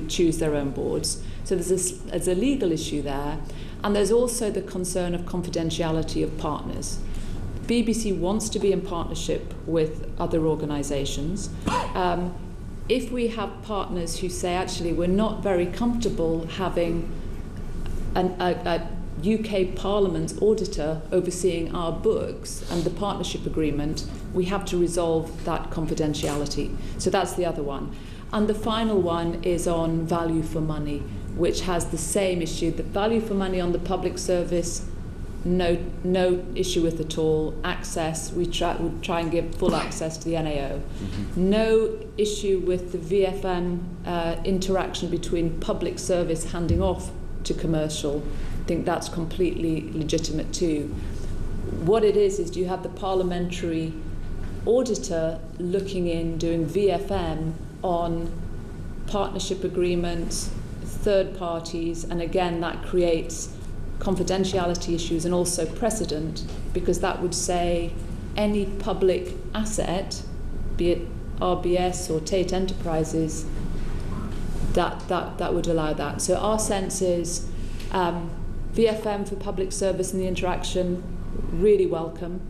choose there's own boards. So there's a legal issue there. And there's also the concern of confidentiality of partners. The BBC wants to be in partnership with other organisations. If we have partners who say, actually, we're not very comfortable having a UK Parliament's auditor overseeing our books and the partnership agreement, we have to resolve that confidentiality. So that's the other one. And the final one is on value for money, which has the same issue. The value for money on the public service, no issue with at all. Access, we try and give full access to the NAO. No issue with the VFM interaction between public service handing off to commercial. I think that's completely legitimate too. What it is you have the parliamentary auditor looking in, doing VFM on partnership agreements, third parties, and again that creates confidentiality issues and also precedent, because that would say any public asset, be it RBS or Tate Enterprises, that would allow that. So our sense is VFM for public service and the interaction, really welcome.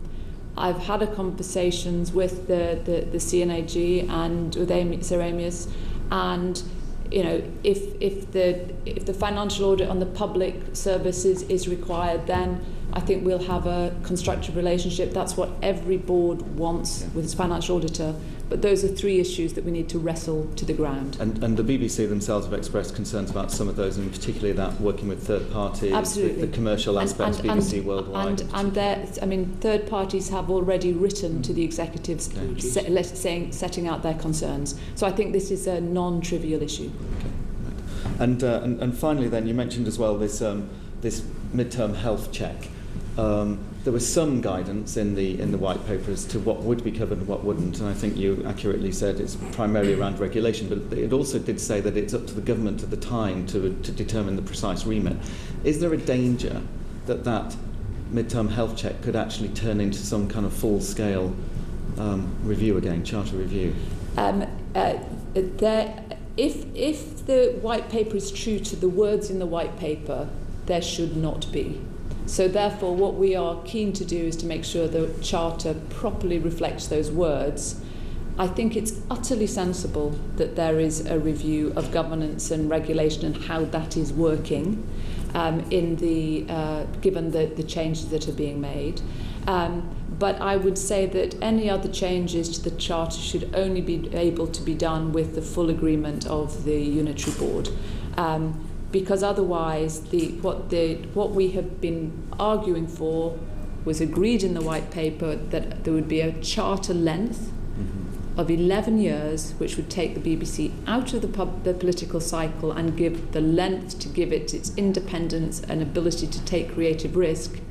I've had conversations with the CNAG and with Sir Amias, and if the financial audit on the public services is required, then I think we'll have a constructive relationship. That's what every board wants with its financial auditor. But those are three issues that we need to wrestle to the ground. And the BBC themselves have expressed concerns about some of those, and particularly that working with third parties, absolutely, the commercial aspects, BBC Worldwide. And third parties have already written to the executives setting out their concerns. So I think this is a non-trivial issue. Okay. Right. And finally, then you mentioned as well this midterm health check. There was some guidance in the white paper as to what would be covered and what wouldn't, and I think you accurately said it's primarily around regulation, but it also did say that it's up to the government at the time to determine the precise remit. Is there a danger that midterm health check could actually turn into some kind of full-scale review again, charter review? If the white paper is true to the words in the white paper, there should not be. So therefore, what we are keen to do is to make sure the Charter properly reflects those words. I think it's utterly sensible that there is a review of governance and regulation and how that is working given the changes that are being made. But I would say that any other changes to the Charter should only be able to be done with the full agreement of the Unitary Board. Because otherwise what we have been arguing for was agreed in the White Paper, that there would be a charter length of 11 years, which would take the BBC out of the political cycle and give the length to give it its independence and ability to take creative risk.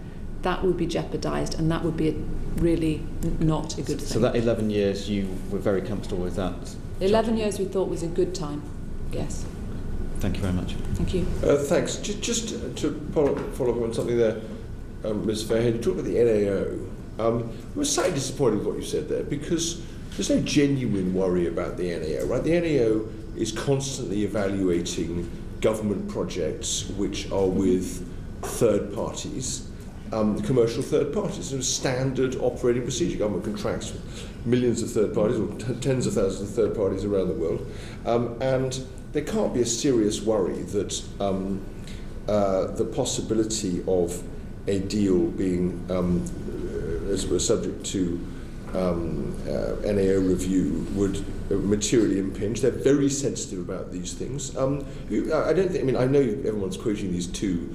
That would be jeopardised, and that would be really not a good thing. So that 11 years, you were very comfortable with that? 11 years we thought was a good time, yes. Thank you very much. Thank you. Thanks. Just to follow up on something there, Ms. Fairhead, you talked about the NAO. I was slightly disappointed with what you said there, because there's no genuine worry about the NAO, right? The NAO is constantly evaluating government projects which are with third parties, commercial third parties. It's a standard operating procedure. Government contracts with millions of third parties, or tens of thousands of third parties around the world, and there can't be a serious worry that the possibility of a deal being, as we're subject to NAO review, would materially impinge. They're very sensitive about these things. I know everyone's quoting these two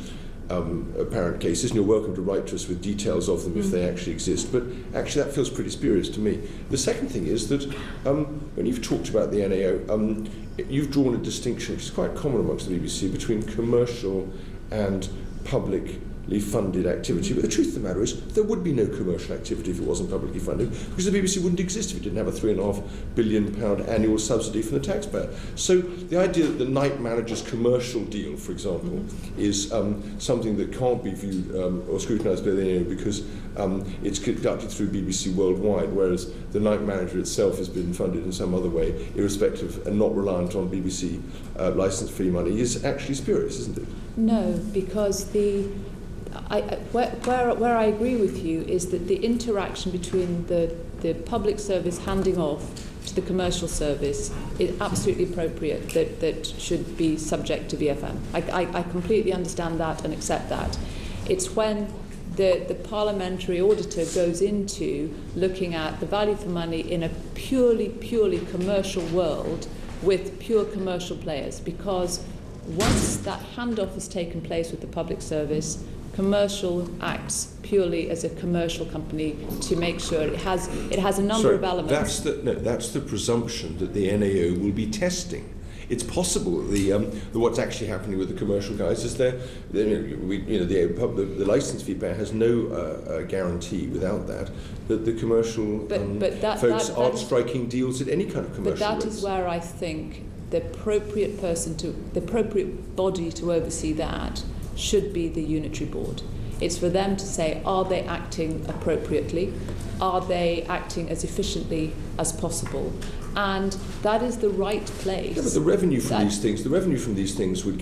apparent cases, and you're welcome to write to us with details of them if they actually exist, but actually that feels pretty spurious to me. The second thing is that when you've talked about the NAO, you've drawn a distinction, which is quite common amongst the BBC, between commercial and publicly funded activity. But the truth of the matter is there would be no commercial activity if it wasn't publicly funded, because the BBC wouldn't exist if it didn't have a £3.5 billion annual subsidy from the taxpayer. So the idea that the night manager's commercial deal, for example, is something that can't be viewed or scrutinised by the NAO because it's conducted through BBC Worldwide, whereas the night manager itself has been funded in some other way, irrespective and not reliant on BBC licence fee money, is actually spurious, isn't it? No, because where I agree with you is that the interaction between the public service handing off to the commercial service is absolutely appropriate, that should be subject to VFM. I completely understand that and accept that. It's when the parliamentary auditor goes into looking at the value for money in a purely commercial world with pure commercial players, because once that handoff has taken place with the public service, commercial acts purely as a commercial company to make sure it has a number of elements. That's the presumption that the NAO will be testing. It's possible that what's actually happening with the commercial guys is the licence fee payer has no guarantee without that the commercial folks aren't striking deals at any kind of commercial But that rates. is where I think the appropriate body to oversee that should be the Unitary Board. It's for them to say, are they acting appropriately? Are they acting as efficiently as possible? And that is the right place. Yeah, but the revenue from these things would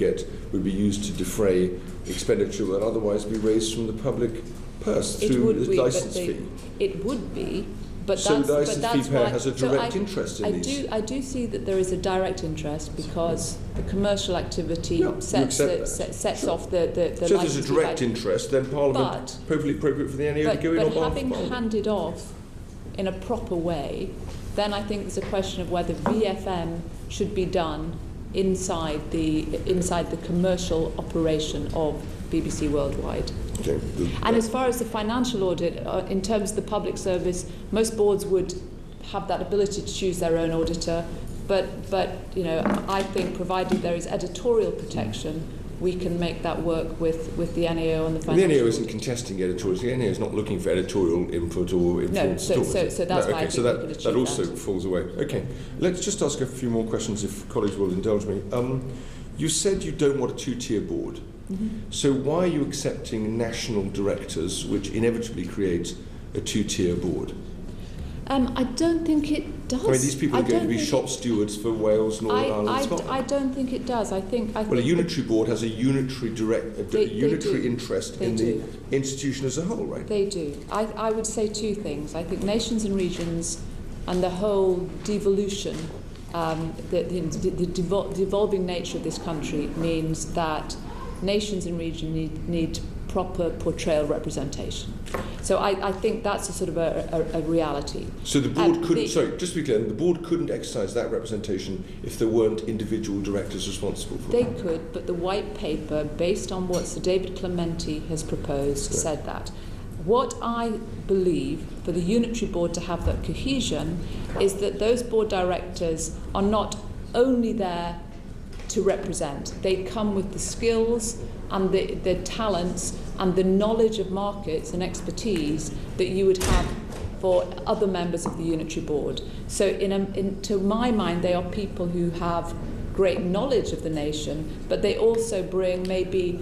be used to defray expenditure that would otherwise be raised from the public purse through the licence fee. It would be. But so that's, the licence fee payer has a direct interest in these. I do see that there is a direct interest because the commercial activity sets off the so there's a direct interest, then Parliament perfectly appropriate for the NAO to go in on behalf of Parliament. But having handed off in a proper way, then I think there's a question of whether VFM should be done inside the commercial operation of BBC Worldwide. Okay. And as far as the financial audit, in terms of the public service, most boards would have that ability to choose their own auditor. But I think provided there is editorial protection, we can make that work with the NAO and the financial. The NAO isn't contesting editorials. The NAO is not looking for editorial input or influence. So that's why I think we can achieve that also falls away. Okay, let's just ask a few more questions if colleagues will indulge me. You said you don't want a two-tier board. Mm-hmm. So why are you accepting national directors, which inevitably creates a two-tier board? I don't think it does. I mean, these people are going to be shop think stewards for Wales, Northern Ireland, Scotland. I don't think it does. I think Well, a unitary board has a unitary unitary interest in the institution as a whole, right? They do. I would say two things. I think nations and regions and the whole devolution, the devolving nature of this country means that nations and regions need proper portrayal representation. So I think that's a sort of a reality. So the board couldn't, sorry, just to be clear, the board couldn't exercise that representation if there weren't individual directors responsible for it? They could, but the white paper, based on what Sir David Clementi has proposed, said that. What I believe for the unitary board to have that cohesion is that those board directors are not only there to represent, they come with the skills and the talents and the knowledge of markets and expertise that you would have for other members of the unitary board. So to my mind, they are people who have great knowledge of the nation, but they also bring maybe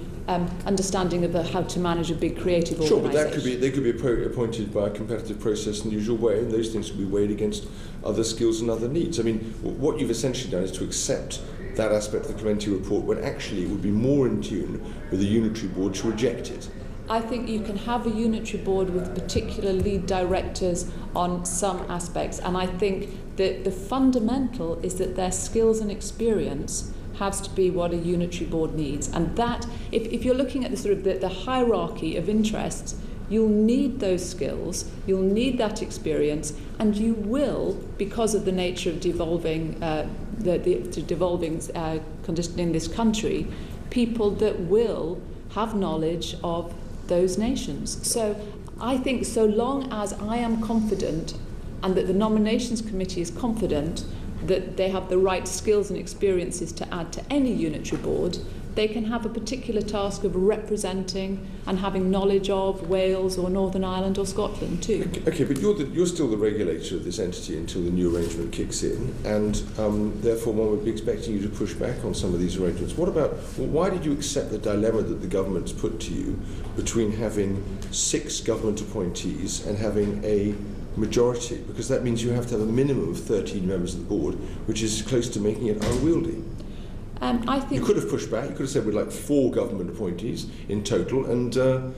understanding of how to manage a big creative organisation. Sure, but they could be appointed by a competitive process in the usual way, and those things could be weighed against other skills and other needs. I mean, what you've essentially done is to accept that aspect of the Clementi report when actually it would be more in tune with the unitary board to reject it. I think you can have a unitary board with particular lead directors on some aspects, and I think that the fundamental is that their skills and experience has to be what a unitary board needs. And that, if you're looking at the sort of the hierarchy of interests, you'll need those skills, you'll need that experience, and you will, because of the nature of devolving condition in this country, people that will have knowledge of those nations. So I think so long as I am confident and that the nominations committee is confident that they have the right skills and experiences to add to any unitary board, they can have a particular task of representing and having knowledge of Wales or Northern Ireland or Scotland too. Okay, but you're still the regulator of this entity until the new arrangement kicks in, and therefore one would be expecting you to push back on some of these arrangements. Why did you accept the dilemma that the government's put to you between having 6 government appointees and having a majority? Because that means you have to have a minimum of 13 members of the board, which is close to making it unwieldy. I think you could have pushed back. You could have said we'd like 4 government appointees in total, and the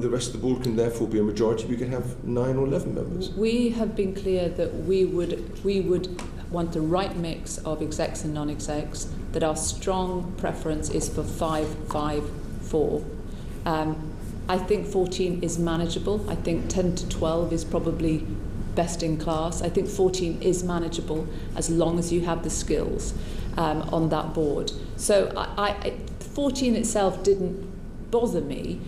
rest of the board can therefore be a majority. We can have 9 or 11 members. We have been clear that we would want the right mix of execs and non-execs. That our strong preference is for 5-5-4. I think 14 is manageable. I think 10 to 12 is probably best in class. I think 14 is manageable as long as you have the skills on that board. So 14 itself didn't bother me,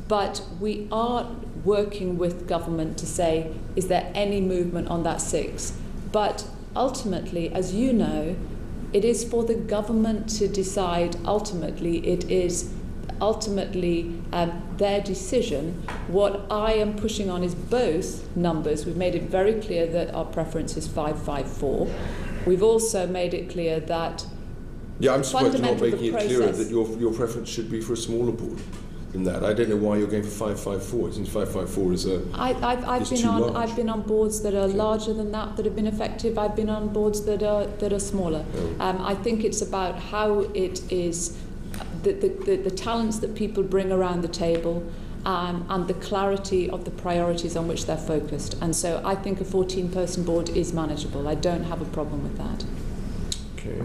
but we are working with government to say, is there any movement on that 6? But ultimately, as you know, it is for the government to decide. Ultimately, it is their decision. What I am pushing on is both numbers. We've made it very clear that our preference is 5-5-4. We've also made it clear that I'm surprised you're not making it clearer that your preference should be for a smaller board than that. I don't know why you're going for 5-5-4. It seems 5-5-4 is too large. I've been on boards that are larger than that have been effective. I've been on boards that are smaller. I think it's about how it is the talents that people bring around the table, and the clarity of the priorities on which they're focused. And so I think a 14-person board is manageable. I don't have a problem with that. Okay.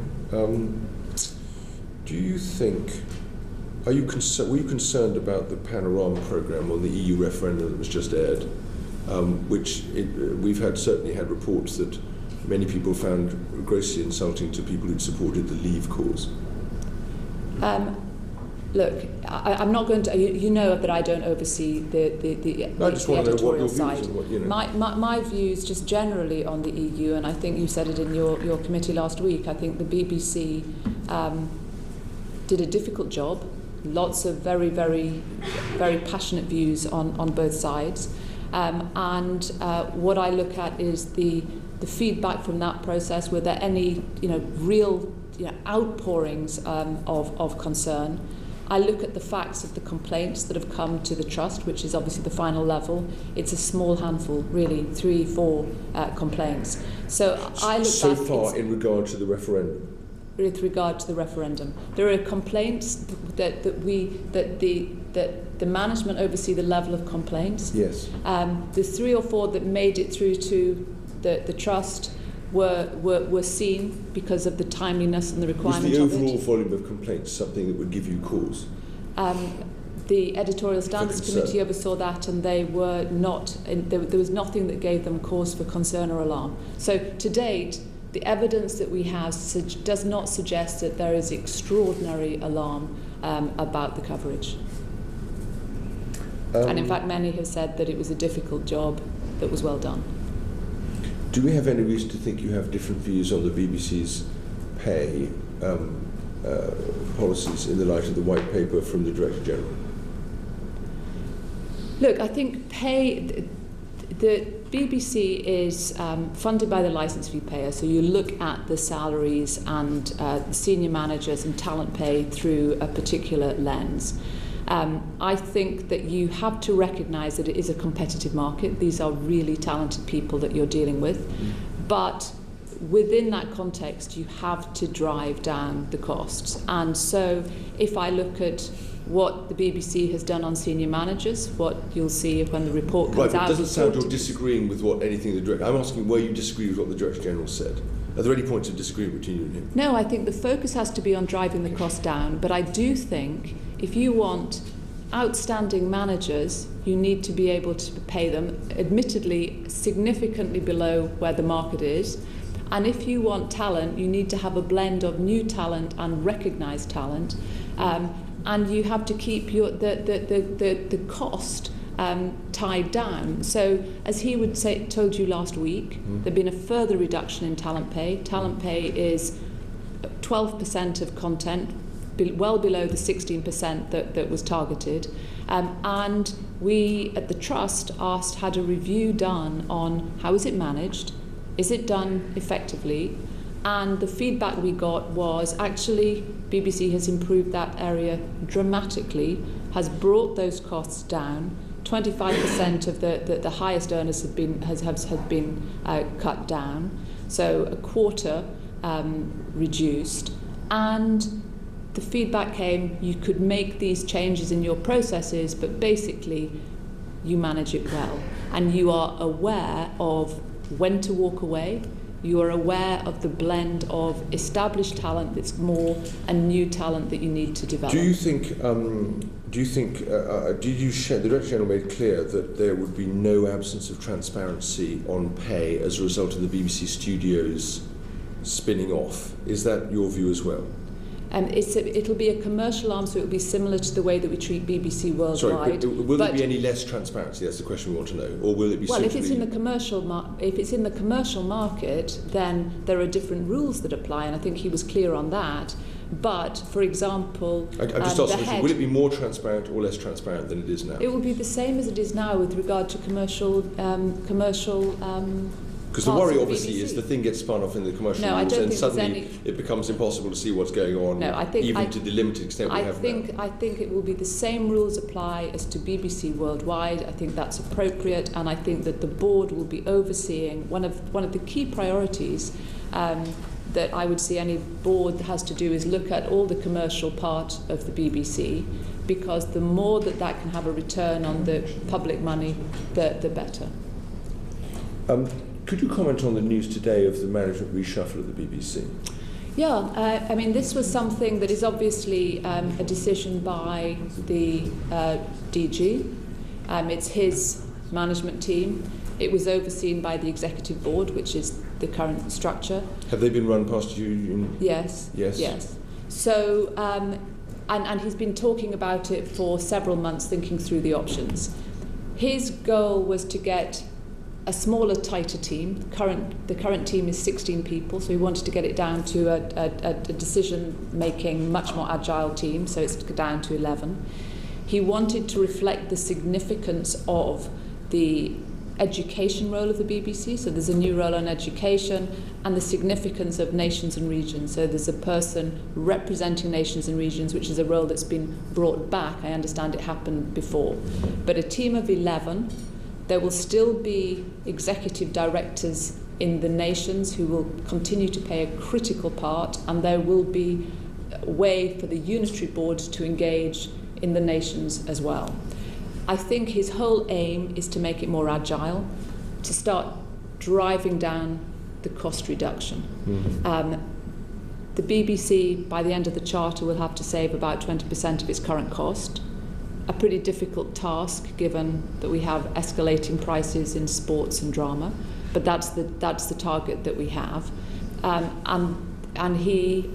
Do you think, were you concerned about the Panorama programme on the EU referendum that was just aired, we've certainly had reports that many people found grossly insulting to people who'd supported the Leave cause? Look, I'm not going to. You know that I don't oversee the editorial side. My views, just generally on the EU, and I think you said it in your committee last week. I think the BBC did a difficult job. Lots of very, very, very passionate views on both sides, and what I look at is the feedback from that process. Were there any real outpourings of concern? I look at the facts of the complaints that have come to the trust, which is obviously the final level. It's a small handful, really, 3-4 complaints. So I look so back far in regard to the referendum. With regard to the referendum, there are complaints that the management oversee the level of complaints. Yes. The 3 or 4 that made it through to the trust were seen because of the timeliness and the requirement Was the of overall it. volume of complaints something that would give you cause? The editorial standards committee oversaw that, and they were not. There was nothing that gave them cause for concern or alarm. So to date, the evidence that we have does not suggest that there is extraordinary alarm about the coverage. And in fact, many have said that it was a difficult job that was well done. Do we have any reason to think you have different views on the BBC's pay policies in the light of the white paper from the Director General? Look, I think the BBC is funded by the licence fee payer, so you look at the salaries and the senior managers and talent pay through a particular lens. I think that you have to recognise that it is a competitive market. These are really talented people that you're dealing with. But within that context, you have to drive down the costs. And so if I look at what the BBC has done on senior managers, what you'll see when the report comes out. Right, but it doesn't sound you're disagreeing with what anything the Director... I'm asking where you disagree with what the Director General said. Are there any points of disagreement between you and him? No, I think the focus has to be on driving the cost down, but I do think if you want outstanding managers, you need to be able to pay them, admittedly, significantly below where the market is. And if you want talent, you need to have a blend of new talent and recognised talent. And you have to keep the cost tied down. So, as he told you last week, there'd been a further reduction in talent pay. Talent pay is 12% of content, well below the 16% that was targeted. And we at the Trust had a review done on how is it managed, is it done effectively, and the feedback we got was actually BBC has improved that area dramatically, has brought those costs down. 25% of the highest earners have been cut down, so a quarter reduced, and the feedback came you could make these changes in your processes, but basically you manage it well, and you are aware of when to walk away. You are aware of the blend of established talent that's more and new talent that you need to develop. Do you think did you share, the Director General made clear that there would be no absence of transparency on pay as a result of the BBC studios spinning off? Is that your view as well? It'll be a commercial arm, so it'll be similar to the way that we treat BBC worldwide. Sorry, will there be any less transparency? That's the question we want to know. Or will it be? Well, if it's in the commercial market, then there are different rules that apply, and I think he was clear on that. But, for example, I'm just asking, will it be more transparent or less transparent than it is now? It will be the same as it is now with regard to commercial. Because the worry, obviously, is the thing gets spun off in the commercial rules, and suddenly it becomes impossible to see what's going on, to the limited extent we have now. I think it will be the same rules apply as to BBC worldwide. I think that's appropriate, and I think that the board will be overseeing one of the key priorities that I would see any board has to do is look at all the commercial part of the BBC, because the more that can have a return on the public money, the better. Could you comment on the news today of the management reshuffle of the BBC? Yeah, I mean, this was something that is obviously a decision by the DG. It's his management team. It was overseen by the executive board, which is the current structure. Have they been run past you? Yes. So, and he's been talking about it for several months, thinking through the options. His goal was to get a smaller, tighter team. The current team is 16 people, so he wanted to get it down to a decision-making, much more agile team, so it's down to 11. He wanted to reflect the significance of the education role of the BBC. So there's a new role on education and the significance of nations and regions. So there's a person representing nations and regions, which is a role that's been brought back. I understand it happened before. But a team of 11, there will still be executive directors in the nations who will continue to play a critical part, and there will be a way for the unitary board to engage in the nations as well. I think his whole aim is to make it more agile, to start driving down the cost reduction. The BBC, by the end of the charter, will have to save about 20% of its current cost. A pretty difficult task, given that we have escalating prices in sports and drama, but that's the target that we have. And he,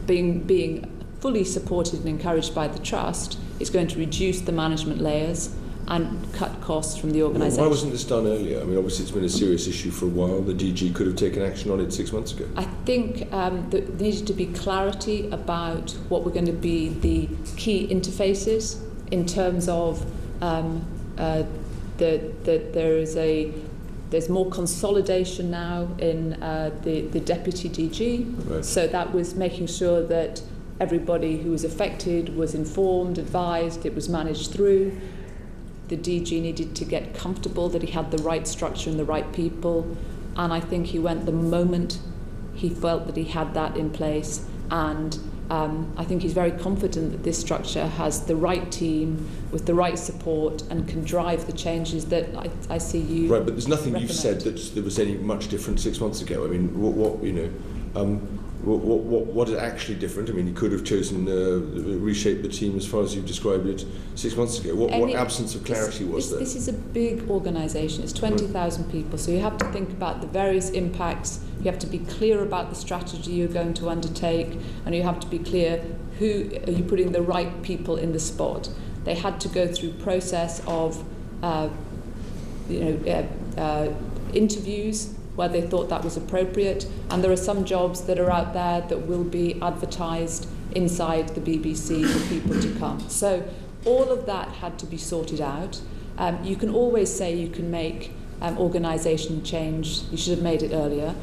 being fully supported and encouraged by the trust, is going to reduce the management layers and cut costs from the organisation. Why wasn't this done earlier? I mean, obviously it's been a serious issue for a while. The DG could have taken action on it 6 months ago. I think that there needed to be clarity about what were going to be the key interfaces in terms of there's more consolidation now in the deputy DG. Right. So that was making sure that everybody who was affected was informed, advised, it was managed through. The DG needed to get comfortable that he had the right structure and the right people, and I think he went the moment he felt that he had that in place, and I think he's very confident that this structure has the right team with the right support and can drive the changes that I see you. Right, but there's nothing recommend. you've said that there was any much different 6 months ago. I mean, what is actually different? I mean, he could have chosen reshape the team as far as you've described it 6 months ago. What absence of clarity was there? This is a big organisation. It's 20,000 people, so you have to think about the various impacts. You have to be clear about the strategy you're going to undertake, and you have to be clear who are you putting the right people in the spot. They had to go through process of interviews where they thought that was appropriate, and there are some jobs that are out there that will be advertised inside the BBC for people to come. So all of that had to be sorted out. You can always say you can make organisation change. You should have made it earlier.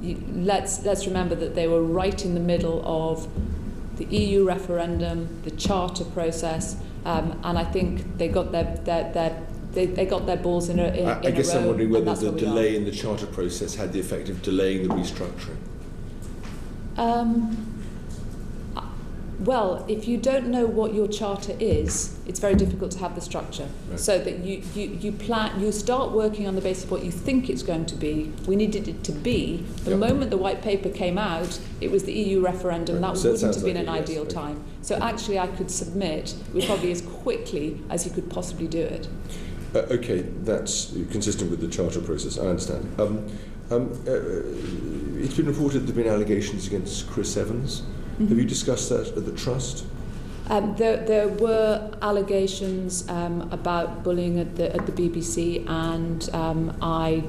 Let's remember that they were right in the middle of the EU referendum, the charter process, and I think they got they got their balls in a row. I guess I'm wondering whether the delay in the charter process had the effect of delaying the restructuring. Well, if you don't know what your charter is, it's very difficult to have the structure. Right. So that you start working on the basis of what you think it's going to be. We needed it to be. The moment the white paper came out, it was the EU referendum. Right. That wouldn't have been an ideal time. So actually I could submit probably as quickly as you could possibly do it. Okay, that's consistent with the charter process, I understand. It's been reported there have been allegations against Chris Evans. Mm-hmm. Have you discussed that at the Trust? There were allegations about bullying at the BBC, and I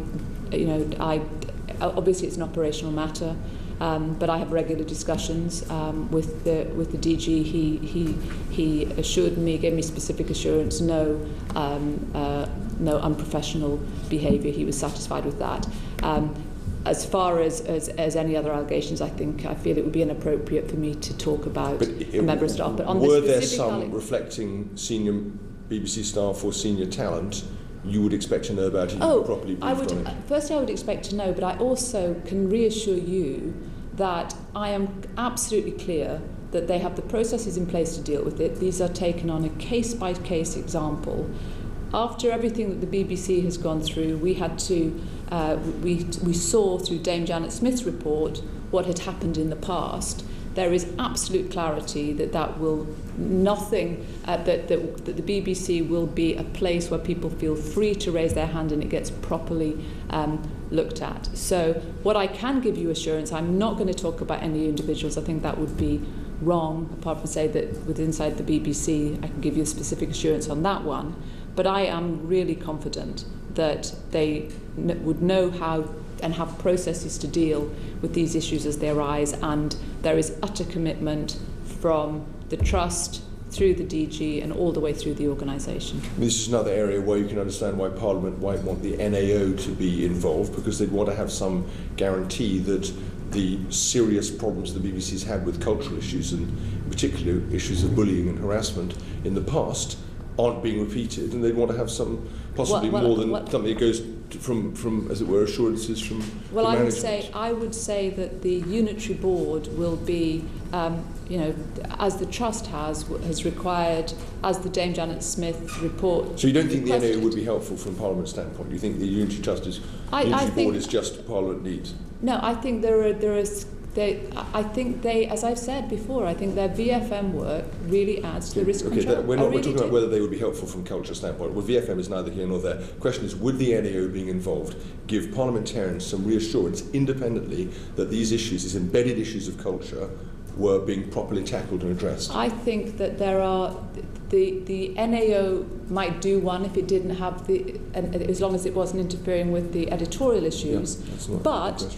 obviously it's an operational matter, but I have regular discussions with the DG. He assured me, gave me specific assurance, no unprofessional behaviour. He was satisfied with that. As far as any other allegations, I feel it would be inappropriate for me to talk about a member of staff. But on were there some reflecting senior BBC staff or senior talent you would expect to know about it? Properly briefed on it? Firstly, I would expect to know, but I also can reassure you that I am absolutely clear that they have the processes in place to deal with it. These are taken on a case-by-case example. After everything that the BBC has gone through, we had to we saw through Dame Janet Smith's report what had happened in the past. There is absolute clarity that that the BBC will be a place where people feel free to raise their hand and it gets properly looked at. So what I can give you assurance, I'm not going to talk about any individuals. I think that would be wrong, apart from say that with inside the BBC, I can give you a specific assurance on that one. But I am really confident that they would know how and have processes to deal with these issues as they arise, and there is utter commitment from the Trust, through the DG and all the way through the organisation. This is another area where you can understand why Parliament might want the NAO to be involved, because they'd want to have some guarantee that the serious problems the BBC's had with cultural issues, and in particular issues of bullying and harassment in the past, aren't being repeated, and they'd want to have some, possibly more than something that goes from, as it were, assurances from well, the management. I would say that the unitary board will be, as the trust has required, as the Dame Janet Smith report. So you don't think the requested. NAO would be helpful from Parliament's standpoint? You think the unitary trust is unitary board is just Parliament needs? No, I think I think they, as I've said before, I think their VFM work really adds to the risk control. We're talking about whether they would be helpful from culture standpoint. Well, VFM is neither here nor there. The question is, would the NAO being involved give parliamentarians some reassurance independently that these issues, these embedded issues of culture, were being properly tackled and addressed? I think that there are the NAO might do one if it didn't have as long as it wasn't interfering with the editorial issues. Yeah, that's not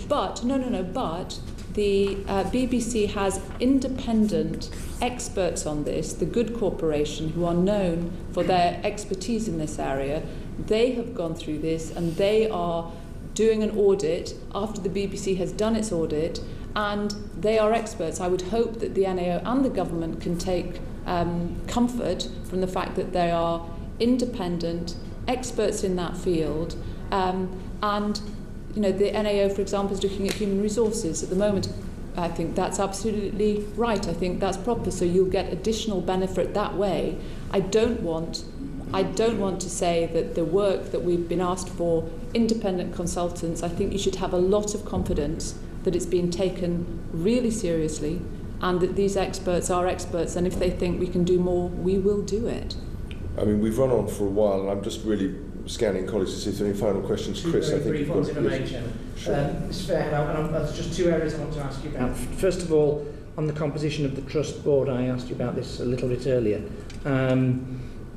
but the BBC has independent experts on this, the Good Corporation, who are known for their expertise in this area. They have gone through this and they are doing an audit after the BBC has done its audit, and they are experts. I would hope that the NAO and the government can take comfort from the fact that they are independent experts in that field, and the NAO, for example, is looking at human resources at the moment. I think that's absolutely right. I think that's proper. So you'll get additional benefit that way. I don't want to say that the work that we've been asked for, independent consultants, I think you should have a lot of confidence that it's been taken really seriously, and that these experts are experts, and if they think we can do more, we will do it. I mean, we've run on for a while, and I'm just really scanning colleagues to see if there are any final questions. Chris, I think brief ones, if I may, Chairman. Sure. It's fair, and there's just two areas I want to ask you about. First of all, on the composition of the trust board, I asked you about this a little bit earlier.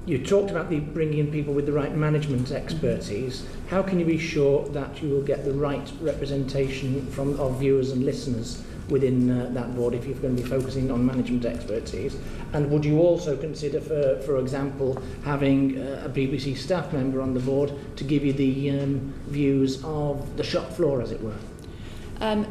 You talked about bringing in people with the right management expertise. How can you be sure that you will get the right representation of viewers and listeners within that board if you're going to be focusing on management expertise? And would you also consider, for example, having a BBC staff member on the board to give you the views of the shop floor, as it were?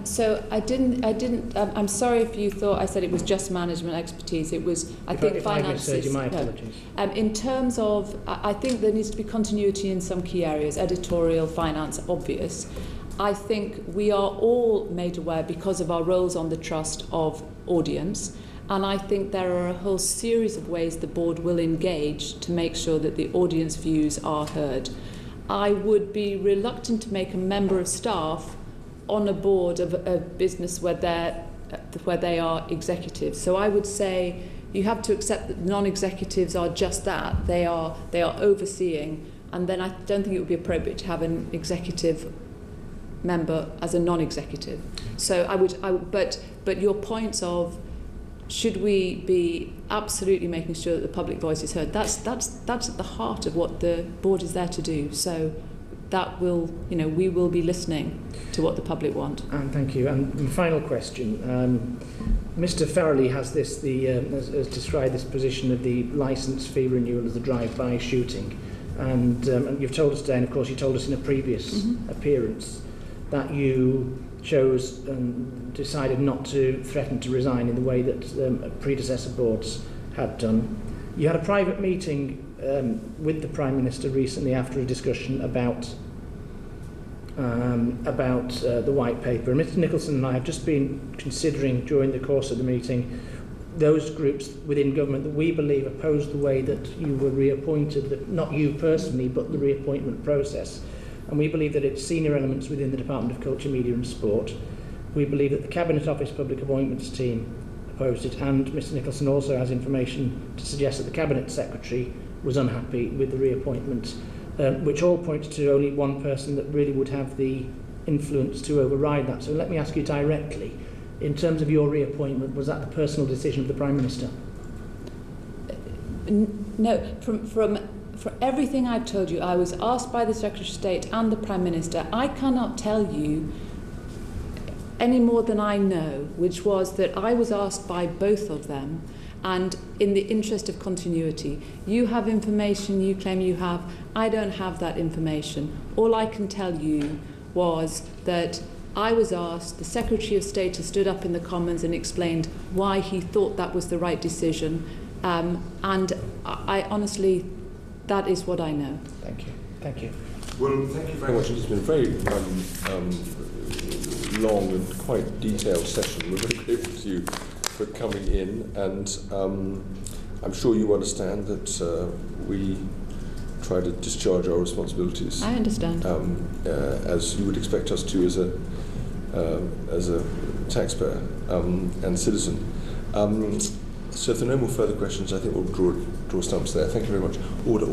So I didn't. I'm sorry if you thought I said it was just management expertise. It was, I think, finances. If I misheard you, my apologies. No. In terms of, I think there needs to be continuity in some key areas. Editorial, finance, obvious. I think we are all made aware, because of our roles on the trust, of audience, and I think there are a whole series of ways the board will engage to make sure that the audience views are heard. I would be reluctant to make a member of staff on a board of a business where they are executives. So I would say you have to accept that non-executives are just that. They are overseeing, and then I don't think it would be appropriate to have an executive member as a non-executive. So but your points of, should we be absolutely making sure that the public voice is heard, that's at the heart of what the board is there to do. So that will, we will be listening to what the public want. And thank you. And final question. Mr. Farrelly has this, has described this position of the licence fee renewal as the drive-by shooting. And you've told us today, and of course you told us in a previous appearance, that you chose and decided not to threaten to resign in the way that predecessor boards had done. You had a private meeting with the Prime Minister recently after a discussion about the White Paper. And Mr. Nicholson and I have just been considering during the course of the meeting those groups within government that we believe opposed the way that you were reappointed, that not you personally, but the reappointment process. And we believe that it's senior elements within the Department of Culture, Media and Sport. We believe that the Cabinet Office Public Appointments team opposed it, and Mr. Nicholson also has information to suggest that the Cabinet Secretary was unhappy with the reappointment, which all points to only one person that really would have the influence to override that. So let me ask you directly, in terms of your reappointment, was that the personal decision of the Prime Minister? No, from everything I've told you, I was asked by the Secretary of State and the Prime Minister. I cannot tell you any more than I know, which was that I was asked by both of them, And in the interest of continuity, you have information you claim you have. I don't have that information. All I can tell you was that I was asked, the Secretary of State has stood up in the Commons and explained why he thought that was the right decision. And I honestly, that is what I know. Thank you. Thank you. Well, thank you very much. It's been a very long and quite detailed session. We're very grateful to you for coming in, and I'm sure you understand that we try to discharge our responsibilities. I understand. As you would expect us to as a taxpayer and citizen. So if there are no more further questions, I think we'll draw stumps there. Thank you very much. Order.